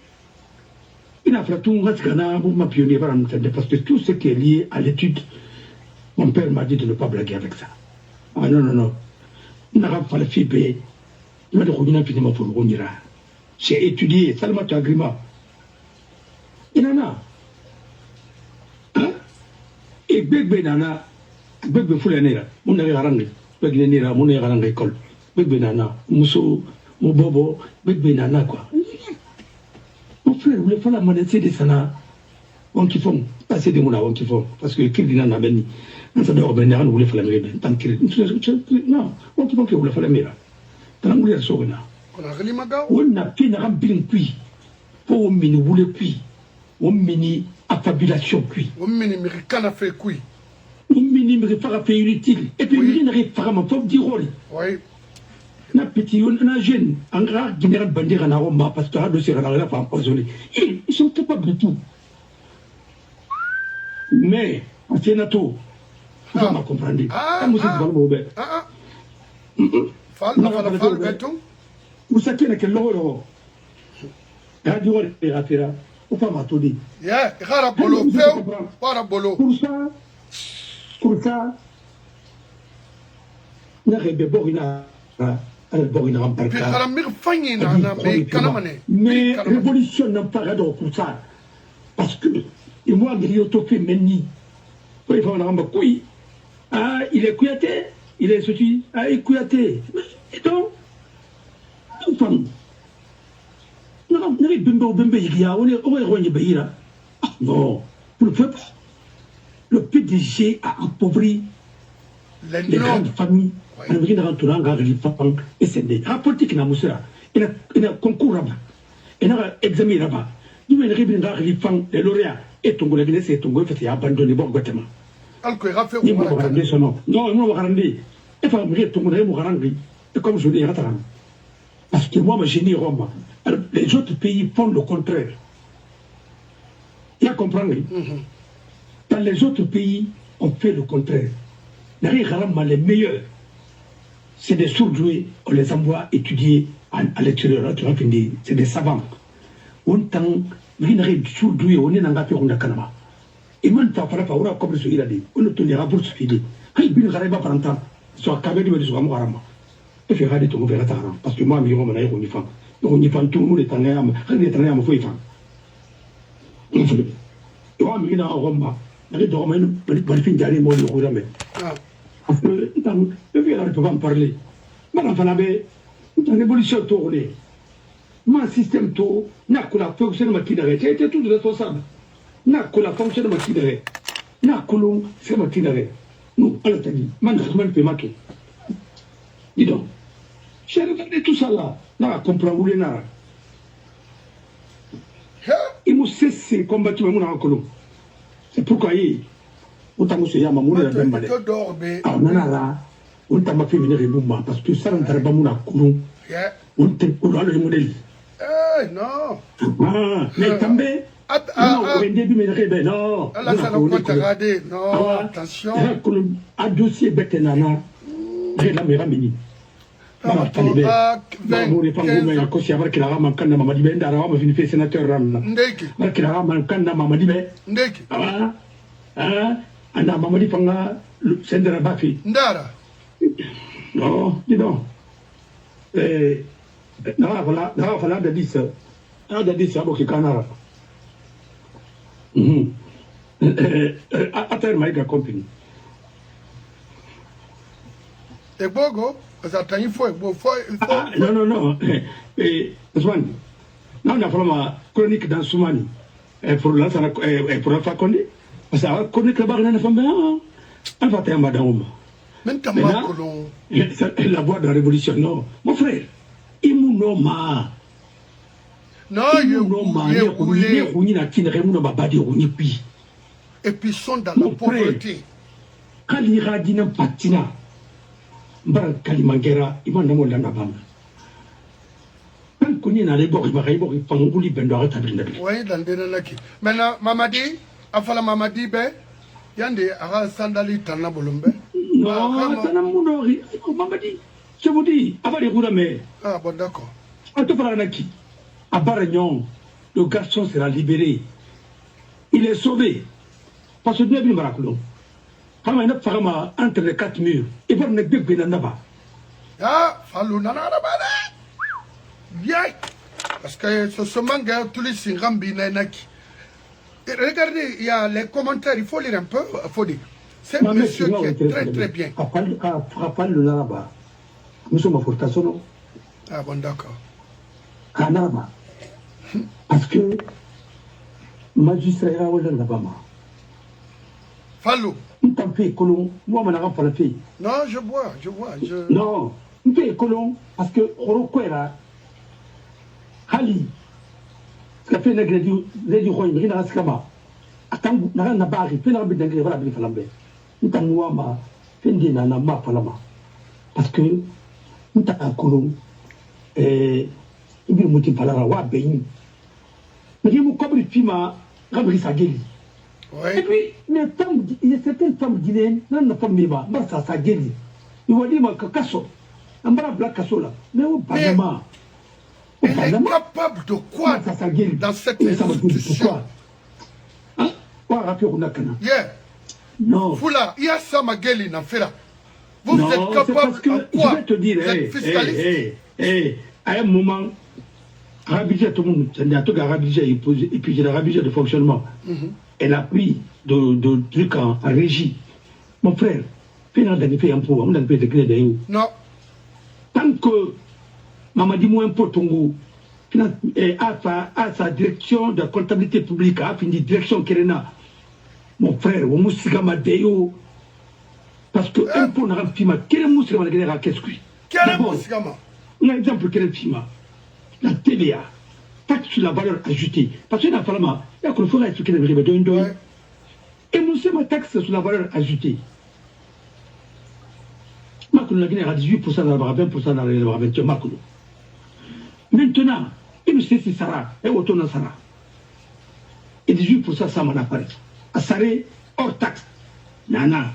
S1: une affraction pour ma pionnier parce que tout ce qui est lié à l'étude, mon père m'a dit de ne pas blaguer avec ça. Ah non, non, non. Il n'a pas le FIP. Il m'a dit finalement pour le j'ai étudié, Salma Tagrima. Il en a. Et Bébé Nana, Bébé Foulanera, mon arrangé, Bébé Nera, mon arrangé école, Bébé Nana, Mousso, mon bobo, Bébé Nana, quoi. Mon frère, il faut la monnaie de Sana, on qui font, passer des mots on qui font, parce que le Kirdi n'a pas béni. On s'est dit, on voulait faire la mère, tant qu'il non, on qui font que vous voulez faire la mère. Tant que vous voulez faire la mère. On a fait un rempli cuit, pour mini voulait cuit, on mini affabulation cuit.
S2: On mini canne fait cuit.
S1: On mini me faire fait inutile. Et puis, il n'arrive pas à ma pauvre du rôle.
S2: Oui.
S1: Na petit, on a jeune, en gras, général Bandir en aroma, parce que de ces renards pas empoisonnés. Ils sont capables de tout. Mais, en Sénato, vous m'avez compris. Vous savez que l'eau, radio et rapira, ou pas m'attendre.
S2: Yeah,
S1: pour ça, n'a pas borina. Mais révolution n'a pas d'ordre pour ça. Parce que, et moi, Grioto fait Meni, il faut en avoir Ah, il est Kouyaté. Il est sorti. Ah, il est Kouyaté. Et donc, enfin, non, non, pour le peuple, le PDG a appauvri les grandes familles. Et c'est des politique qui n'a pas concours là-bas. Il a examen là-bas. Il y a les lauréats et ton collègue, c'est ton golf, c'est abandonné. Bon, Guatemala. Non, non, et comme je l'ai dit, parce que moi, je dis Rome. Les autres pays font le contraire. Il y a compris. Dans les autres pays, on fait le contraire. Les meilleurs, c'est des sourds-doués, on les envoie étudier à l'extérieur. C'est des savants. On t'a dit sourds-doués, on est dans la paix, on a Kanama. Et même pas comme ce qu'il a dit, on ne tenira pas pour ce qu'il dit. Il y a par un temps, soit Kabedi de Souamourama. Et faire regarder ton verre parce que moi, on a eu fan. On y fait tout le monde est en âme, rien n'est en âme, faut y faire. Et moi, je suis en Rome. Je suis en Rome, je suis en Rome. Parce que, je ne peux pas en parler. Madame Fanabe, une révolution tournée. Mon système tour, n'a que la fonction de ma kinare. J'ai été tout responsable. N'a que la fonction de ma kinare. N'a que l'on, c'est ma kinare. Nous, à la télé, je ne peux pas tout. Dis donc, j'ai regardé tout ça là. Là, comprendre où les nara. Il m'a cessé de combattre mon oncle. C'est pourquoi il autant que yama mouna la bemba. Ah nanara, on t'a fait venir et boumba parce que ça n'entend pas mon akoulou. On te coule le modèle.
S2: Eh non.
S1: Ah, mais també. Non, au début mais rebe non.
S2: Là ça n'a pas regardé. Non, attention.
S1: Un dossier bête nana. J'ai la meilleure mini. Non, talibé. Non, les femmes mais à cause avoir qu'il a ramené quand maman dit ben dara ma fini sénateur ram.
S2: Ndeki.
S1: Parce qu'il a ramené quand maman dit ben.
S2: Ndeki.
S1: Ah. Ah, ana maman dit fanga sendera bafi.
S2: Ndara.
S1: Non, dis donc. Voilà de 10. Ah, de 10 abo kikanara. Attends, Maïga compagnie.
S2: Et Bogo, ça t'a il faut.
S1: Non. Ousmane, non, on a fait ma chronique dans Soumani. Pour la Fakonde. Parce que la chronique là-bas, on a fait un va faire madame.
S2: Maintenant,
S1: la voix de la révolution, non. Mon frère, Imunoma.
S2: Non, il est roulé. Et puis ils sont dans la pauvreté.
S1: Quand il y a des patina, Kalimangera, il va nous donner la bande. Quand on est à l'époque, il va y avoir un peu de temps.
S2: Oui, dans le Naki. Maintenant, Mamadi, Afala Mamadi, il y a des sandali Tana Bolombe.
S1: Non, ça n'a pas Mamadi. Je vous dis, avant les roulamés.
S2: Ah, bon, d'accord.
S1: En tout cas, à Baragnon, le garçon sera libéré. Il est sauvé. Parce que Dieu est venu Maracoulon. Quand on a entre les 4 murs, il va me dire là-bas.
S2: Ah, Falou Nanarabada. Bien. Parce que ce manga, tous les Singambi Nanaki. Regardez, il y a les commentaires, il faut lire un peu. C'est un monsieur qui est très très bien.
S1: Rappel le Naraba. Nous sommes à Fortasono.
S2: Ah bon, d'accord.
S1: Kanama. Parce que magistrat est là-bas.
S2: Fallou.
S1: T'en fais colon. Moi, je n'ai pas le fait.
S2: Non, je vois.
S1: Non, je fais colon parce que Orokwera, Hali, ce qu'a fait les rois, il a Raskama. Attends, il n'a pas fait la bête d'engrais, voilà, il fallait faire. Il t'a nouama, fait des nanama, falama. Parce que, il t'a un colon, et il veut monter par la roi, ben. Mais il m'a compris, il m'a compris sa gueule. Et puis, les femmes, il y a certaines femmes guinéennes, non, la femme n'est pas, ça, ça gueule. Il va dire, que Kasso, un bras blanc Kasso là, mais au Panama.
S2: Elle est capable de quoi dans cette institution?
S1: Hein?
S2: Yeah.
S1: Non.
S2: Foula, il y a ça, ma gueule, il en fait là. Vous êtes capable de quoi?
S1: Je vais te dire,
S2: vous êtes fiscaliste.
S1: à un moment, Rabidja, tout le monde, c'est un truc à Rabidja, et puis j'ai la Rabidja de fonctionnement. Elle a pris de trucs en régie. Mon frère, Fena dans les pays impôts, on a le pays de Grédé.
S2: Non.
S1: Tant que Mamadi Mouin Potongo à sa direction de comptabilité publique, à fini direction Kerena, mon frère, on moussiga Madeo, parce que impôt n'a pas fima, quel moussiga Madeo, qu'est-ce que
S2: quel moussiga?
S1: Un exemple, quel fima, la TVA, taxe sur la valeur ajoutée, parce que dans le Parlement, il y a qu'on ferait ce qu'il y a de et moussiga taxe sur la valeur ajoutée. Macron a gagné à 18%, à 20%, à 21%, Macron. Maintenant, il sait si Sarah est autonome Sarah. Et 18% ça m'en a parlé. À Saré, hors taxe. Nana.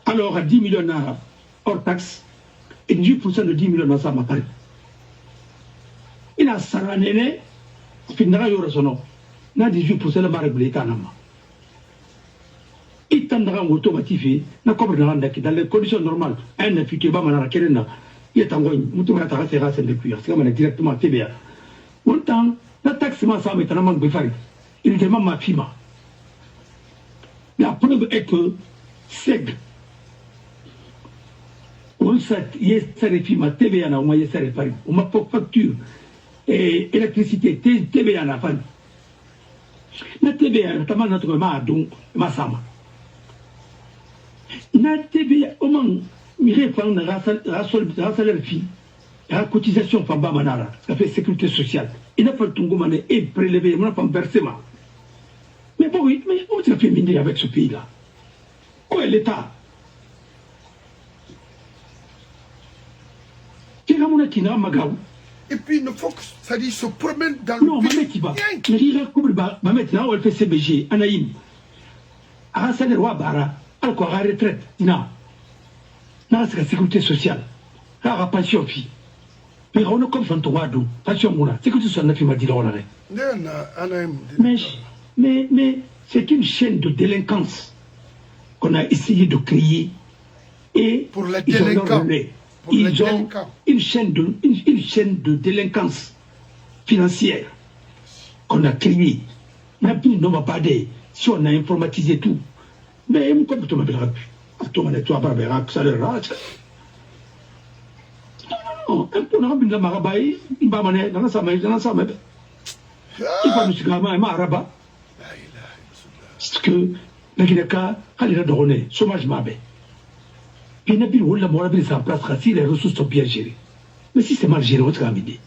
S1: Alors à 10 millions hors taxe, et 18% de 10 millions ça m'a parlé. Il a Sarah Néné, puis il n'a pas eu son nom. Il a 18% de ma réglée Kanama. Il tendra automatisé, n'a pas dans les conditions normales. Un ne fut pas mal à Kerena. Il est en train de faire des cuirs, c'est directement TVA. Longtemps, la taxe m'a ça est un manque de faire. Il demande ma fille. La preuve est que SEG, on sait, il y a des films TVA, on m'a dit, on m'a pas facture et électricité, TVA, la femme. La TVA, notamment notre donc, ma sama. La TVA, au moins, il répond à la salaire fille, à la cotisation Famba Manara, ça fait sécurité sociale. Il n'a pas le Tungomane et prélevé, il n'a pas un versement. Mais bon, mais on s'est fait miner avec ce pays-là. Où est l'État?
S2: Et puis, il faut que ça dit se promène dans le
S1: non, pays. Non, mais il va. Mais maintenant, elle fait CBG, Anaïm. À la salaire Wabara, à la retraite, non. Non, c'est la sécurité sociale. Là, la pension fille. Mais on a comme Fantoado, pension mouna. Sécurité sociale, on a fait ma dire. Mais c'est une chaîne de délinquance qu'on a essayé de créer. Et
S2: pour les délinquants.
S1: Ils ont une chaîne de délinquance financière qu'on a créée. Mais puis, on va pas dire si on a informatisé tout. Mais comme tu m'appelles, non, un peu de marabaï, il va maner dans la samaï, dans la samaï. Il va nous dire que maraba. Parce que la Guinée-Ka, elle a donné, chômage mabé. Puis il n'a plus de la morale en place si les ressources sont bien gérées. Mais si c'est mal géré, on sera midi.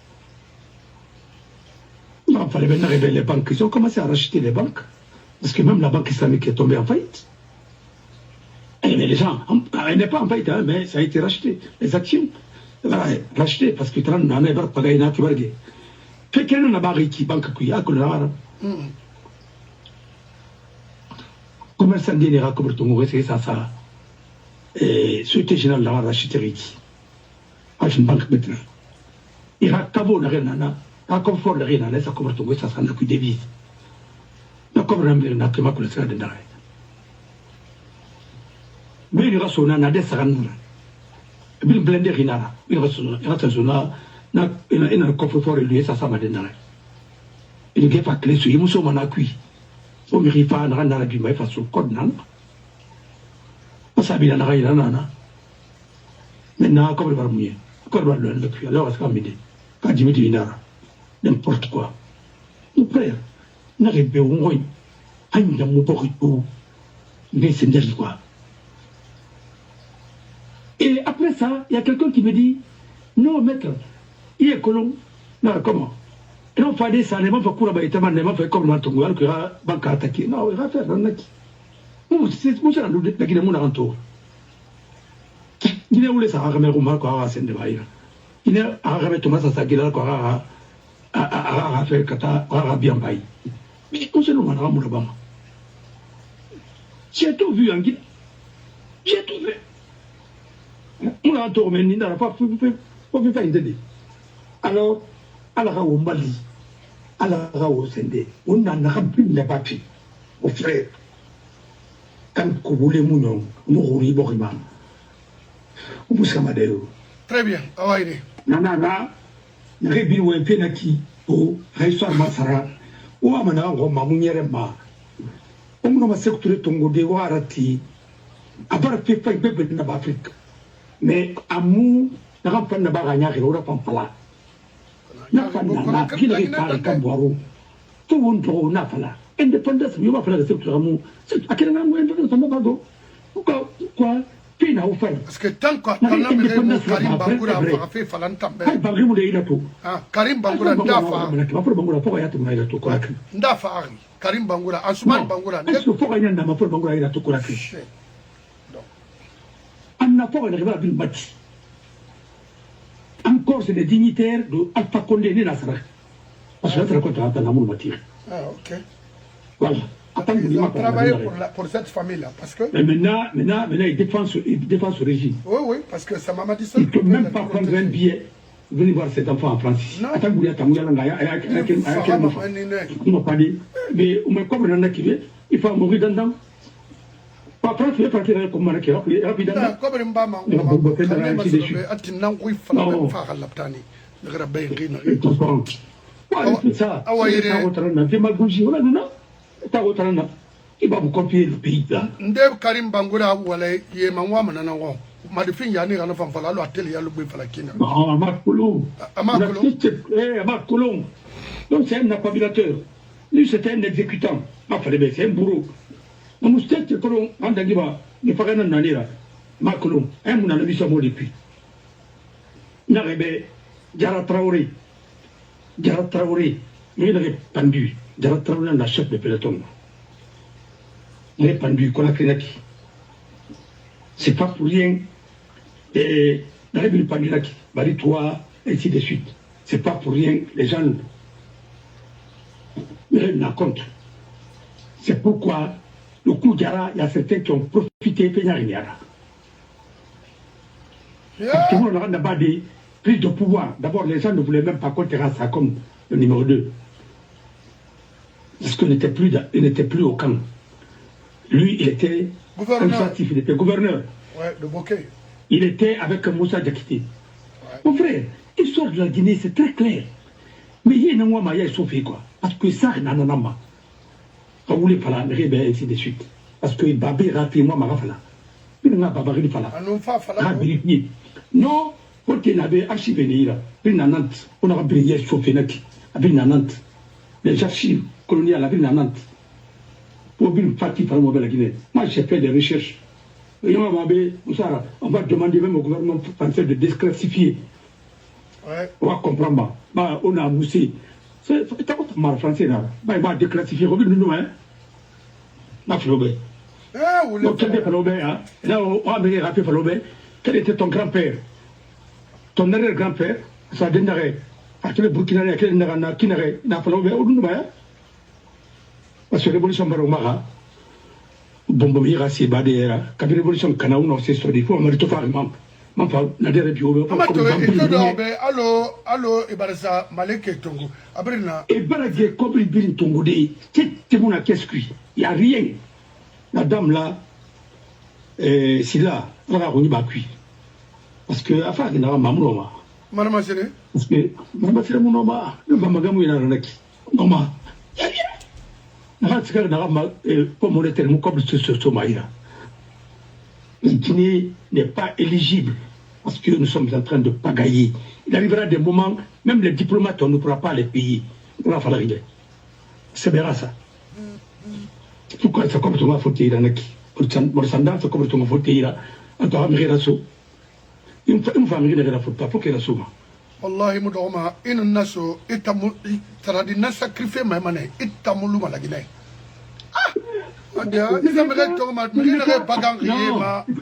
S1: Il fallait maintenant réveiller les banques. Ils ont commencé à racheter les banques. Parce que même la banque islamique est tombée en faillite. Et mais les gens, elle n'est pas en faillite, hein, mais ça a été racheté. Les actions, voilà, rachetées parce que tu n'as pas payé n'a pas payé. Fait qu'il y a une banque qui a que le commerçant d'Inera comme ton c'est ça. Et Société Générale a racheté Riki. À une banque maintenant. Il y a un cabo de rien, un confort de rien, ça comme ton ça n'a que des devises. La commune n'a que ma connaissance de l'arrêt. Mais il y a son an à des sarandres. Il blende Rinara. Il y a son an, il a un coffre-fort et lui, ça m'a donné. Il y a pas clé sur il m'a a cuit. Au mirifa, un rana du maïf à son code nan. Ça vient à la nana. Maintenant, comme il va mouiller. Comme il va le cuire. Alors, c'est comme il dit. Quand il me dit Rinara, n'importe quoi. Mon frère, n'arrive pas au moins. Il y a mon porrito. Mais c'est n'importe quoi. Et après ça, il y a quelqu'un qui me dit, non, maître, il est colon. Non, comment? Et non, fallait ça, les gens font courir, ils m'ont fait comme le Matongo, alors qu'il y a une banque à attaquer. Non, il va faire un mec. C'est moi, j'ai un doute de Guinée, mon aranto. Guinée, où les Sarah, Rouma, quoi, à Saint-Devaï. Guinée, Arabe Thomas, à Saguila, quoi, à Raphaël Kata, à Biambaï. Mais on se nomme en Ramon Obama. J'ai tout vu en Guinée. J'ai tout vu. On a tourné, il n'a pas fait faire une idée. Alors, à la Rao Mali, à la Rao Sende, on n'a plus de papier. Au frère, quand vous voulez mon nom,
S2: très bien, Awaïne.
S1: Nana, Rébi ou un penaki, ou Raïsar Massara, ou Amana, ou Mamounière Ma. On m'a sectoré ton goût de Warati. Abar fait pas de l'Afrique. Mais amour, n'a pas de barrière, il aura pas là. N'a pas de qui ne parle qu'à boire. Tout le monde n'a pas là. Indépendance, il va falloir que c'est l'amour. À quel moment indépendance, on va pas pourquoi Pina au fait.
S2: Parce que tant qu'on a Karim Bangoura a fait Falantambe. Karim Bangoura Ndafa Karim Bangoura, Asuman Bangoura.
S1: Est-ce que faut rien dans ma Bangoura il a tout couraqué. On n'a pas arrivé à une bâtie. Encore c'est des dignitaires de Alpha Condé né Nasra. Parce que là, tu racontes à l'amour matière.
S2: Ah, ok.
S1: Voilà.
S2: Ils ont travaillé pour cette famille-là, parce que...
S1: Mais maintenant, il défend ce régime.
S2: Oui, oui, parce que ça m'a dit ça.
S1: Il ne peut même pas prendre un billet, venir voir cet enfant en France.
S2: Non.
S1: Attends, il m'a pas dit. Mais comme on a qui veut, il faut mourir dedans. Pas France, il faut partir comme on a qui est rapidement.
S2: Comme il m'a
S1: il va vous copier le pays là.
S2: Ndeb Karim Bangoura wala yemangwa manana wo. Madifin yani kana fanfala lo ateli ya lo be fala kinga.
S1: Non, Amakolon. Amakolon. Donc c'est un accabulateur. Lui c'était un exécutant. C'est un bourreau. On c'est que on dangiba ne pas na nanira. Makolon, un mon ami ça mo depuis. N'arrive Jara Traoré. Il est pendu. Jara Traoré est la chef de peloton. Il est pendu, Konakrinaki. C'est pas pour rien. Et dans les Pandilaki, Bali-toi, et ainsi de suite. C'est pas pour rien. Les gens n'en compte. C'est pourquoi le coup d'Yara, il y a certains qui ont profité de Yara. Parce que nous, on n'a pas des prises de pouvoir. D'abord, les gens ne voulaient même pas qu'on terrasse ça comme le numéro 2. Parce qu'il n'était plus au camp. Lui, il était administratif, il était gouverneur.
S2: Ouais, de Bokeh.
S1: Il était avec Moussa Diakité. Ouais. Mon frère, l'histoire de la Guinée, c'est très clair. Mais il y a un moment, il y a sauvé quoi. Parce que ça, il y a un moment. Quand vous voulez parler, il y a ainsi de suite. Parce que Babé, Rafi, moi, je vais il n'y a pas de fala. Non, quand il y avait archivé, il y a Nantes. On a brillé sur Fénaki, avec Nantes. Les archives coloniales avec Nantes. Pour une partie par la Guinée. Moi, j'ai fait des recherches. On va demander même au gouvernement français de déclassifier.
S2: Ouais.
S1: On va comprendre. On a moussé. C'est un français là. Il va déclassifier. On va nous hein. Quel était ton grand-père? Ton arrière-grand-père? Ça a démarré. À quel Burkinabé, à quel Narana, qui n'aurait pas fait au Nouba? Parce que la révolution Baromara, Bombomira, c'est Badera, quand la révolution Kanaou, c'est sur des fois, on a tout fait.
S2: Allô, Ibarza, Malek Tongo.
S1: Et Baragé, comme il vient Tongo, c'est mon qu'est-ce qu'il y a rien. La dame là, c'est là, on va revenir cuit. Parce que, enfin, il y a un maman.
S2: Madame Assene?
S1: Parce que, Madame Assene, mon nom, le Bamagamou, il y a un acquis. Non, ma. Comme on est tellement comme ce Somaïra. La Guinée n'est pas éligible parce que nous sommes en train de pagailler. Il arrivera des moments, même les diplomates, on ne pourra pas les payer. On va falloir arriver. C'est bien ça. Pourquoi c'est comme tu m'as foutu là, Naki? Morsanda, c'est comme tu m'as foutu là. On doit amener la sou. Une famille ne la fout pas pour qu'elle la somme.
S2: Wallahi Moudoma, in Nasso, Itamu, Taradina sacrifié ma monnaie, Itamuluma la Guinée. Ah,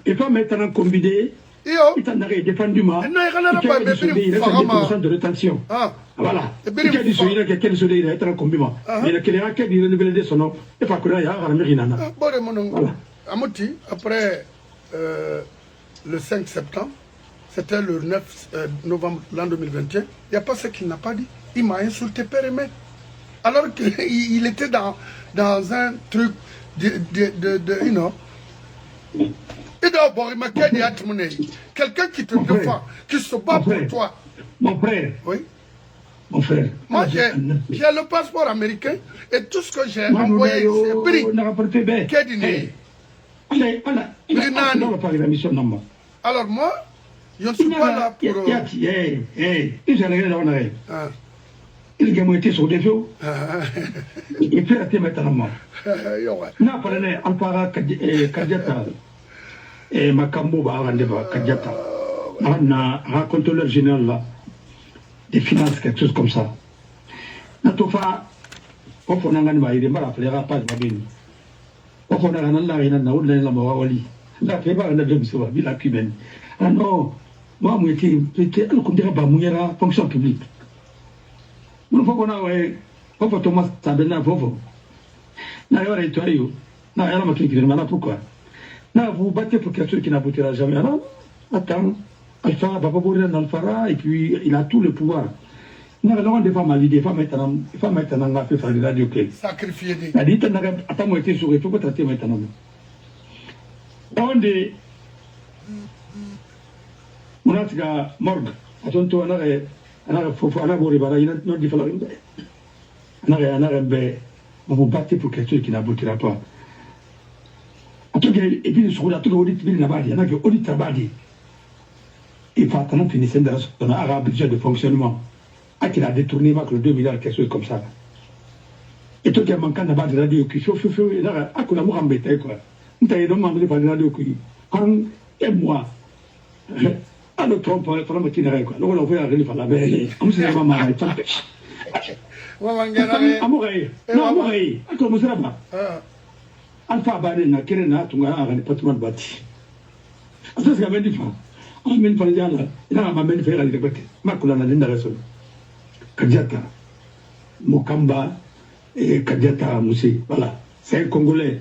S2: il
S1: faut maintenant combiner. Il t'en aurait défendu moi. Il y a de rétention. Voilà. Il y a des souvenirs qui sont être en combinement. Il y a quelqu'un qui a dit renouveler son nom. Et pas que là, il y a un Mérinana.
S2: Voilà. Amouti, après le 5 septembre, c'était le 9 novembre l'an 2021, il n'y a pas ce qu'il n'a pas dit. Il m'a insulté père et mère. Alors qu'il était dans un truc de you know. Et d'abord, il m'a dit quelqu'un qui te défend, qui se bat pour toi.
S1: Mon frère.
S2: Oui.
S1: Mon frère.
S2: Moi, j'ai le passeport américain et tout ce que j'ai envoyé, c'est pris.
S1: Allez, il n'a pas la mission non.
S2: Alors moi, je ne suis pas là pour...
S1: Il a été sur des jours. Il fait la tête maintenant. Non, pas Alpara Kadiata et Makambo Barandeva Kadiata. On a un contrôleur général là, des finances, quelque chose comme ça. Natofa, on a un mal, il ne rappellera pas de bien. On a un Allah, il a un Allah, Mawali. La fait pas un avion sur la ville cubaine. Ah non, moi, j'étais à fonction publique. Nous faut qu'on a Thomas Sabena Vovo. N'a pas été aïe. N'a rien à cliquer. Mais pourquoi? N'a vous battez pour quelque chose qui n'aboutira jamais. Alors, attends, Alpha, Bababouren, Alphara, et puis il a tout le pouvoir. N'a rien de femmes à l'idée, il faut maintenant faire des radios clés.
S2: Sacrifier des.
S1: La dit, attends, moi, été sur il faut que traiter maintenant. On dit, on a un morgue. Attends, on vous battez pour quelque chose qui n'aboutira pas. Et puis, sur la tour, il y a un audit Tabadi. Il faut attendre finir dans un budget de fonctionnement. Il a détourné le 2 milliards, quelque chose comme ça. Et tout qui a manqué de base de radio qui chauffe, il a un amour embêté. Nous avons demandé de radio qui, et moi, à le trompe, il faut me tirer. Nous allons faire la veille. On se lève mal, il t'empêche. Amoureux, non, amoureux, comme ça va. Alpha Barina, Kerena, Tunga, et le patron de bâti. À ce qu'il dit, on mène par les gens là, il a ma main fait la liberté. Makula n'a rien raison. Kadiata, Mokamba et Kadiata Moussi, voilà. C'est un Congolais.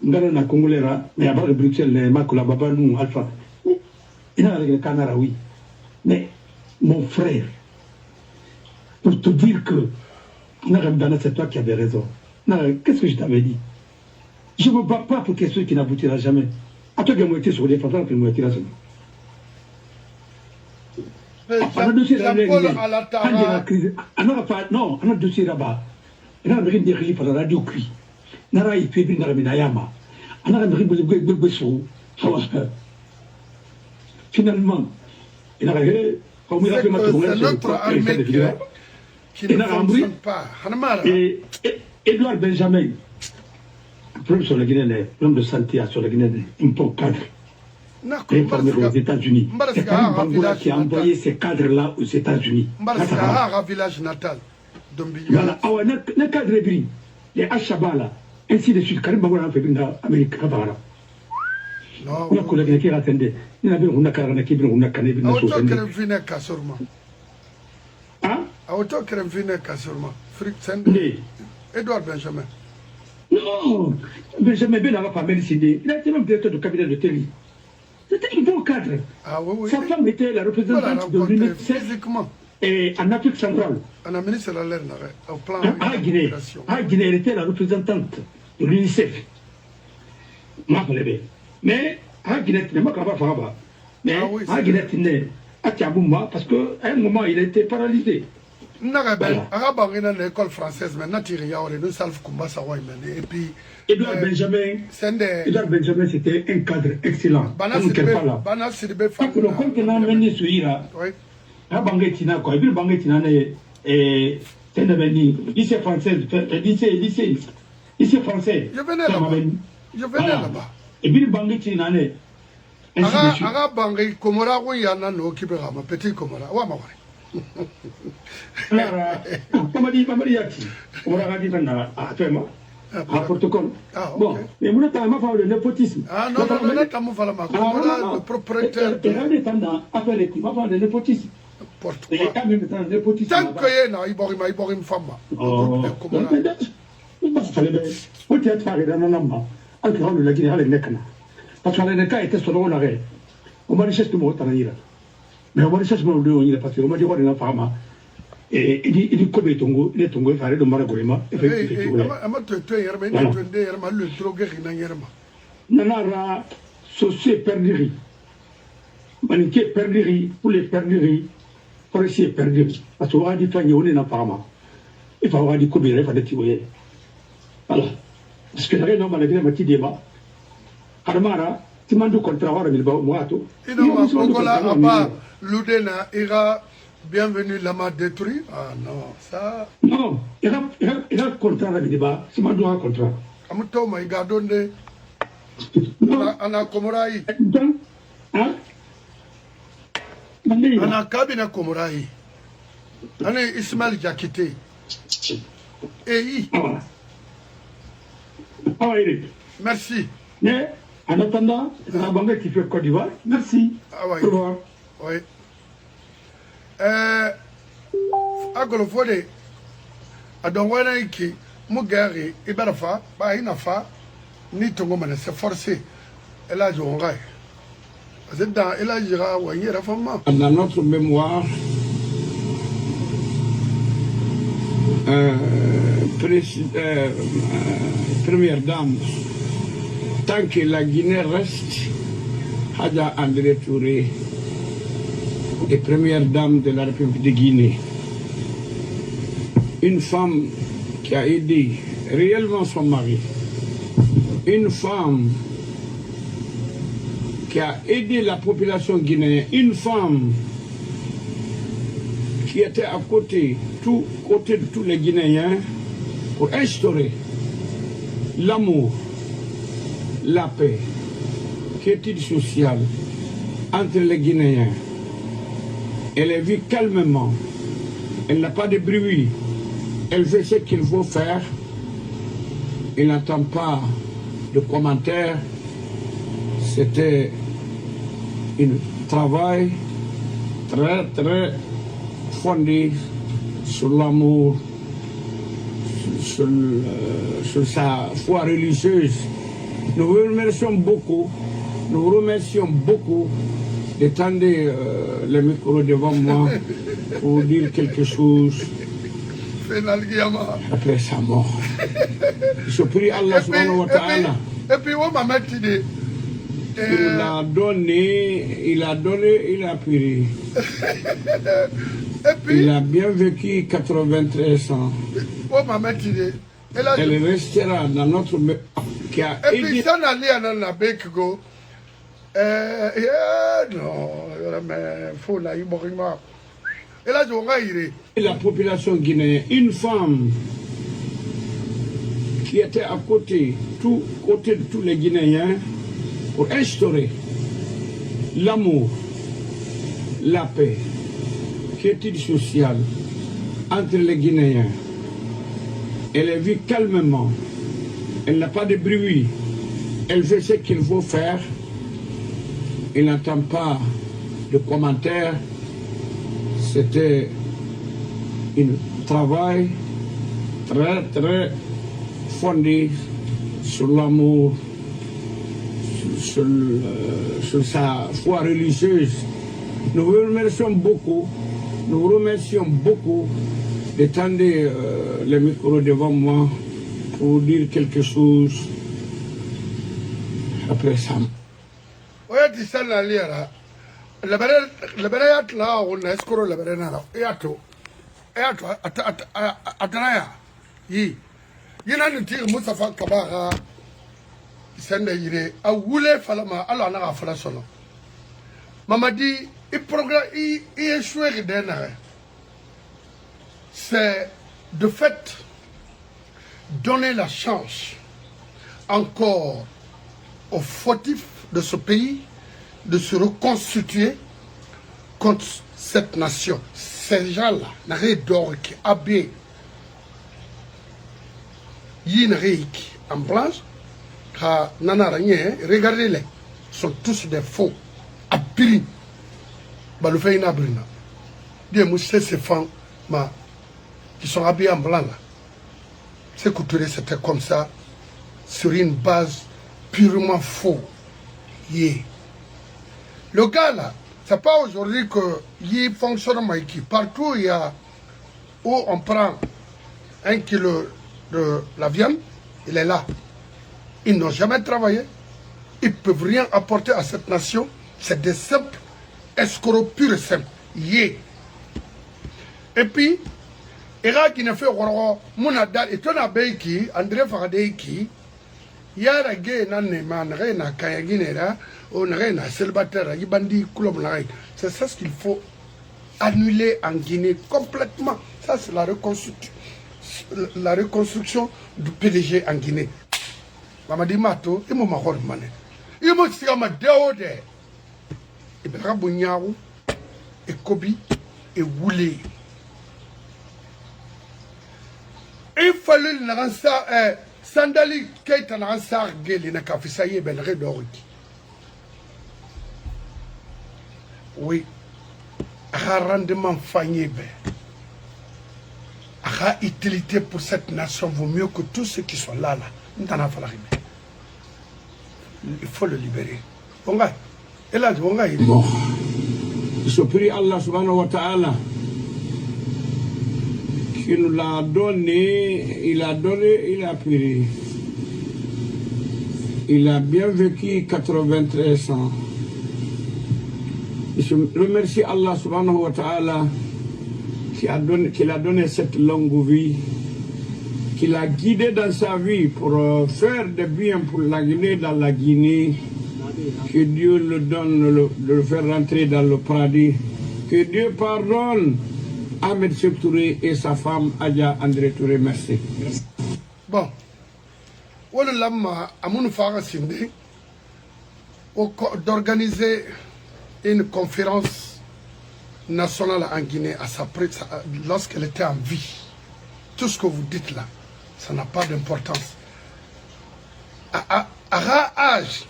S1: Nous avons un Congolais là, mais à part le Bruxelles, Makula Baba, nous, Alpha. Il a avec le Canara, oui. Mais, mon frère, pour te dire que, c'est toi qui avais raison. Qu'est-ce que je t'avais dit? Je ne me bats pas pour quelque chose qui n'aboutira jamais. À toi qui as été sur les fantasmes, qui m'ont été là. On a dossier non, on a dossier là-bas. On a un dirigé par la radio cuit. On a fait une Nayama. On a un besoin. Finalement, il a arrivé.
S2: C'est notre armée qui ne fonctionne pas.
S1: Et Edouard Benjamin, le problème sur la Guinée, le problème de santé sur la Guinée, un peu cadre. Informé aux États-Unis. C'est un Bangola qui a envoyé ces cadres-là aux États-Unis.
S2: C'est un village natal.
S1: Voilà, le cadre est brillant. Les Achabala, ainsi de suite. Karim Bangola a fait une Amérique. On a collègue qui attendait. Il y avait une carrière qui venait une canne.
S2: Edouard Benjamin.
S1: Non, Benjamin Ben n'a pas médeciné. Il a été même directeur du cabinet de Télé. C'était un bon cadre.
S2: Ah oui, oui.
S1: Sa femme était la représentante de l'UNICEF et en Afrique centrale.
S2: En ministre de l'air, au plan
S1: à Guinée, elle était la représentante de l'UNICEF. Mais à Guinée, il n'est pas Faraba. Mais à Guinée, il n'est pas Tiabouma parce qu'à un moment, il était paralysé.
S2: L'école française, maintenant, nous savons et puis
S1: Edouard Benjamin, c'était un cadre excellent. Quand on a amené ce ira, à Bangetina, quoi, et puis Bangetina, et c'est un lycée français, lycée français.
S2: Je venais là-bas.
S1: Et puis Bangetina,
S2: Aga Bangé, Komora, oui, Yana, no, Kibera, ma petite Komora, Wamawari.
S1: Comment dit Mamariati? On va dire à toi, à protocole. Bon, mais moi, tu as ma femme le népotisme.
S2: Ah non, non, tu as ma femme le propriétaire.
S1: Tu as des temps à faire les coups, ma femme le népotisme.
S2: Tant que il y a une femme.
S1: Oh, peut-être faire dans un homme. Alcool de la Guinée, les Nekana. Parce que les cas étaient sur le arrêt. On m'a dit que c'était un ira. Mais on m'a dit que c'était un ira parce qu'on m'a dit que c'était une femme. Et il dit que il est tombé, il de Maragorima. Nanara, socié perdurie. Maniqué perdurie, pour les perduries, pour essayer perdurie. Parce qu'on a dit qu'il y a une femme. Il faut avoir dit qu'il faut des tiroirs. Voilà. Parce que la reine, on m'a dit que c'était un débat. Armara, tu m'as dit contre moi, tout.
S2: Il a pas l'Oudena ira bienvenue lama détruit. Ah non, ça.
S1: Non, il a contrat avec débat, tu m'as dit un contrat.
S2: Amuto ma igadonde. Ana komorai.
S1: Donc, hein?
S2: Ana kabina komorai. Ana Ismail Jakite. Et merci.
S1: Mais en attendant, Rabanga qui fait Côte d'Ivoire, merci.
S2: Ah ouais.
S1: Au revoir.
S2: Oui. Agolo Fode, Adonwana Iki, Mugari, Ibarafa, Bainafa, ni Tongomane, c'est forcé. Elle a joué en rail. C'est dans elle a géré ou y a femme.
S3: Dans notre mémoire, première dame, tant que la Guinée reste, Hadja André Touré est première dame de la République de Guinée. Une femme qui a aidé réellement son mari. Une femme qui a aidé la population guinéenne. Une femme qui était à côté de tous les Guinéens pour instaurer l'amour, la paix, quiétude sociale entre les Guinéens. Elle vit calmement, elle n'a pas de bruit, elle fait ce qu'il faut faire, elle n'attend pas de commentaires. C'était un travail très fondé sur l'amour, sur sa foi religieuse. Nous vous remercions beaucoup de tendre le micro devant moi pour dire quelque chose après sa mort. Je prie Allah subhanahu wa ta'ala.
S2: Et puis, on m'a mis
S3: il a donné, il a pris.
S2: Et puis,
S3: il a bien vécu 93 ans. Elle restera dans notre... Qui a
S2: et puis, ça n'a rien à la bec go. Non, mais faut la y mourir. Et là, je vais
S3: la population guinéenne, une femme qui était à côté de tous les Guinéens pour instaurer l'amour, la paix, quiétude sociale entre les Guinéens. Elle vit calmement, elle n'a pas de bruit, elle fait ce qu'il faut faire, elle n'attend pas de commentaires. C'était un travail très fondé sur l'amour, sur sa foi religieuse. Nous vous remercions beaucoup de tendre le micro devant moi pour dire quelque chose après ça.
S2: La bereyat la on escoro la berena la eato atanaya yi yina ni tiri Mustafa Kabara sende yire a wule falama ala na afala sono mamadi i programme i échoué dena c'est de fait donner la chance encore aux fautifs de ce pays de se reconstituer contre cette nation. Ces gens-là, n'arrêt d'or qui habillent Yinreik en blanche, regardez-les, sont tous des faux. Habillés. Baloufeina Brina. Des moussés, ces femmes qui sont habillés en blanc là. Ces couturiers, c'était comme ça, sur une base purement faux. Yeah. Le gars là, c'est pas aujourd'hui qu'il fonctionne Maïki. Partout il y a où on prend 1 kilo de la viande, il est là. Ils n'ont jamais travaillé. Ils ne peuvent rien apporter à cette nation. C'est des simples escrocs purs et simples. Yeah. Et puis, Irak qui ne fait Mounadal et Tonabeiki, André Faradeiki, yara gay na nema na na kaya guinéra on na célibataire yi bandi club na c'est ça ce qu'il faut annuler en Guinée complètement. Ça c'est la reconstruction du PDG en Guinée. Mamadi Mato imo mahor mané imo siga ma deode ibra bunyawu e kobi et Woulé. Il fallait que Sandali Keita na sar geli na kafisaye ben redoriki. Oui, un rendement fagné ben. A utilité pour cette nation vaut mieux que tous ceux qui sont là. Il faut le libérer. Bon,
S3: je prie Allah subhanahu wa ta'ala qui nous l'a donné, il a pris. Il a bien vécu 93 ans. Je remercie Allah subhanahu wa ta'ala qui a donné cette longue vie, qui l'a guidé dans sa vie pour faire des biens pour la Guinée, dans la Guinée. Que Dieu le donne de le faire rentrer dans le paradis. Que Dieu pardonne Ahmed Sékou Touré et sa femme Adja André Touré. Merci.
S2: Bon, voilà l'âme à mon frère Sindé d'organiser une conférence nationale en Guinée lorsqu'elle était en vie. Tout ce que vous dites là, ça n'a pas d'importance. À âge,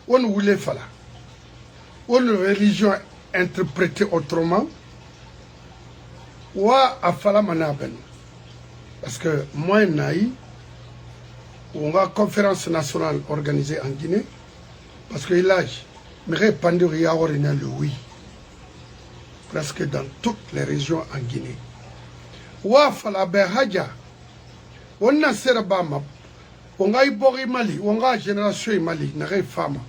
S2: on voulait faire une religion interprétée autrement, ou à faire manaben. Parce que moi, on a une conférence nationale organisée en Guinée, parce que là, je me répandu le oui, presque dans toutes les régions en Guinée. Ou à faire Hadja, on a Serabama. On a eu Mali, on a génération Mali, n'a pas femme.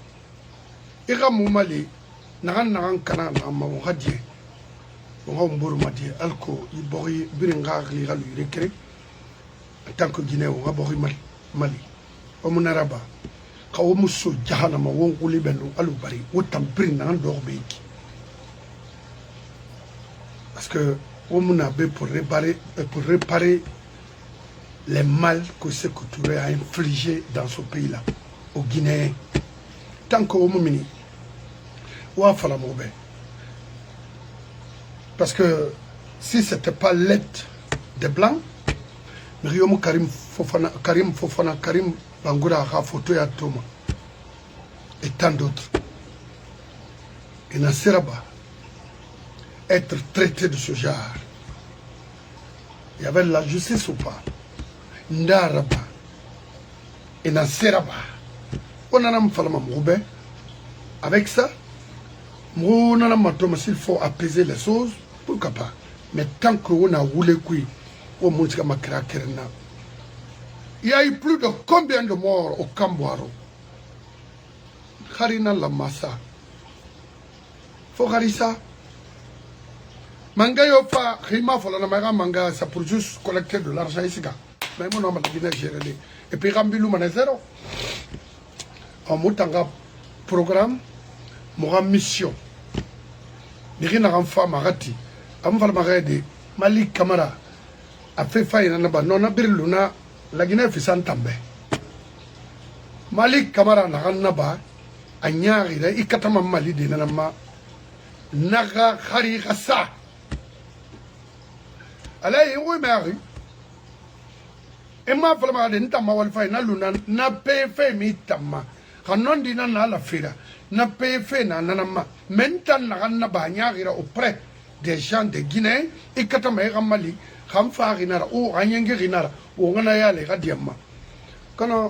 S2: Et comme Mali, n'a pas canal, on a dit, on a dit, alco, il bori, biringa, il a lui recré. En tant que Guinée, on a bori Mali. On a rabat. Quand on mousse, Jahanama, on roule ben alubari, autant pris un d'orbéki. Parce que on a pour réparer les mal que Sékou Touré a infligé dans ce pays-là, au Guinée. Tant qu'au Moumini, ou à Falamobé. Parce que si ce n'était pas l'aide des Blancs, Myriam Karim Fofana, Karim Bangoura, Rafoto et Atoma, et tant d'autres, et Nassiraba, être traité de ce genre, il y avait la justice ou pas? Ndaraba et Nassiraba. On a un falama moube. Avec ça, on a un s'il faut apaiser les choses, pourquoi pas. Mais tant qu'on a roulé couille, on monte comme un craquerna. Il y a eu plus de combien de morts au Camboiro? Harina la massa. Faut harissa. Manga yofa, rima fola na manga, ça pour juste collecter de l'argent ici. Mais mon nom est géré. Et puis Rambilou mané zéro. En moutanga programme, mon mission. Niri na femme arati. Amfal marade Malik Kamara a fait faille na ba non abirluna la Guinée fi santambe. Malik Kamara na ganaba anyari da ikatama Mali de na ma naga khari khassa. Allez, oui mari. Et ma femme de Ntama Walfay na luna na PF mi tama. Kanon dina na la fira. Na PF na nanama. Mentan na ganna banyagira auprès des gens de Guinée. Et katama Mali. Kamfa rinara ou anyenge rinara. Ou ngana yale radiama. Kana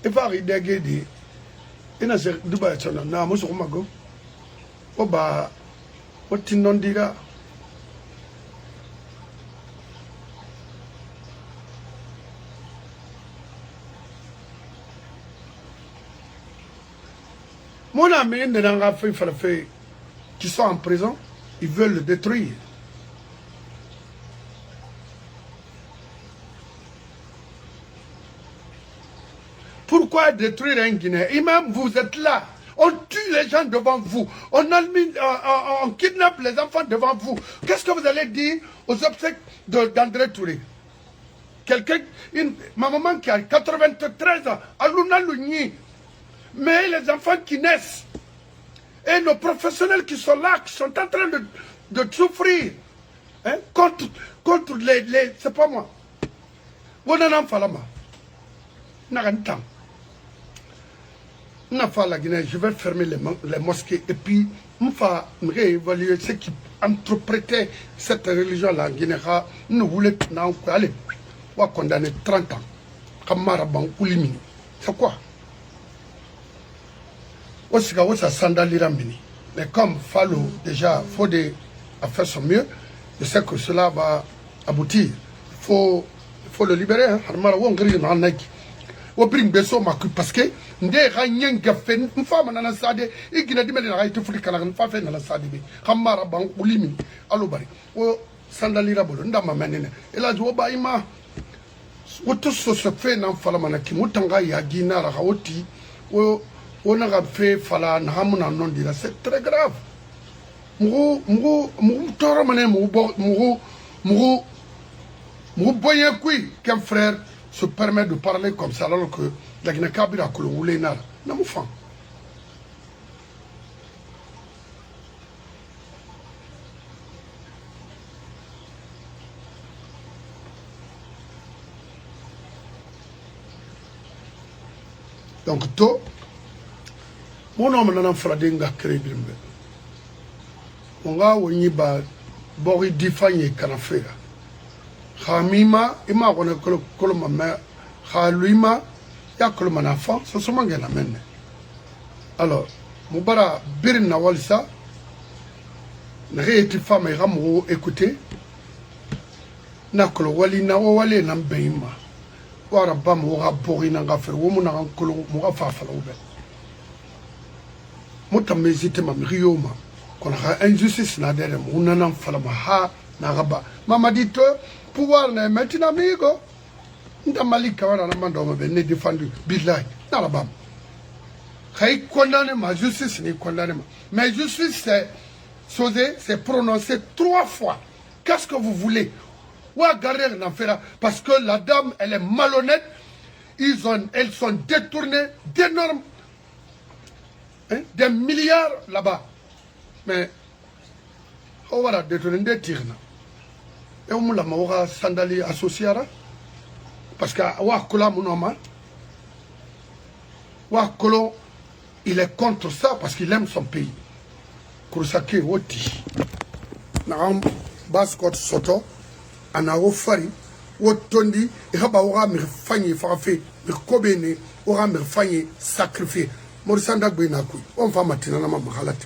S2: efari degedi. Ina se Dubai chana na musu kumago. Oba. Otinon diga. Mon ami qui sont en prison, ils veulent le détruire. Pourquoi détruire un Guinéen? Imam, vous êtes là. On tue les gens devant vous. On kidnappe les enfants devant vous. Qu'est-ce que vous allez dire aux obsèques d'André Touré? Ma maman qui a 93 ans, Aluna Lugni. Mais les enfants qui naissent et nos professionnels qui sont là, qui sont en train de souffrir hein, contre les... C'est pas moi. Je vais fermer les mosquées et puis je vais réévaluer ceux qui interprétaient cette religion-là en Guinée. Nous voulons aller condamner 30 ans. C'est quoi? Mais comme Fallou déjà Fodé a fait son mieux, je sais que cela va aboutir. Il faut le libérer. Hein? Parce que ndé ranyen gafe mfama na sade igina dimele na gaite fuli kala nfa fe na sade be khamara ban ulimi alobari o sandalira bolo ndama menene ela jo ba ima woto so se fe na fala manaki mutanga ya gina ra hoti o ona ga fe fala na hamuna non dira c'est très grave mugo toro mané mugo boyen kui qu'un frère se permet de parler comme ça alors que la Guinée Kabila Kouloulé n'a pas de faim. Donc, tout, mon homme n'a pas fait de crédit. On a eu un bori défini qu'on a fait. Khamima, ima kone koloma me, khaluima, ya koloma na fan, ça se mange la mène. Alors, Moubara birin na walisa, na rééti femme et rameau écouter, na kolo wali na wale na mbeima, wara bam wara bori na ngafer, womu na kolo mwara fafala oube. Mota mezite ma mrioma, kon ha injustice na dere, mounana falama ha na raba. Mama dit pouvoir n'est maintenant amigo. Nda Malika wana na mando mabe ne défendu billahi na rabam. Kay condamné ma justice ni condamné ma. Mais justice c'est prononcé 3 fois. Qu'est-ce que vous voulez? Wa garder n'en fera parce que la dame elle est malhonnête. Elles sont détournées d'énormes hein, des milliards là-bas. Mais on va la détourner des tirs. Et on l'a maura sandali associé parce que Wakola Mounoma Wakolo il est contre ça parce qu'il aime son pays. Kurusake Woti Naram Baskot Soto Anao Fari Wotondi et Habaora me fanyi farafé me kobene ora me fanyi sacrifié Morisanda Gbenakui on va matina na mahalati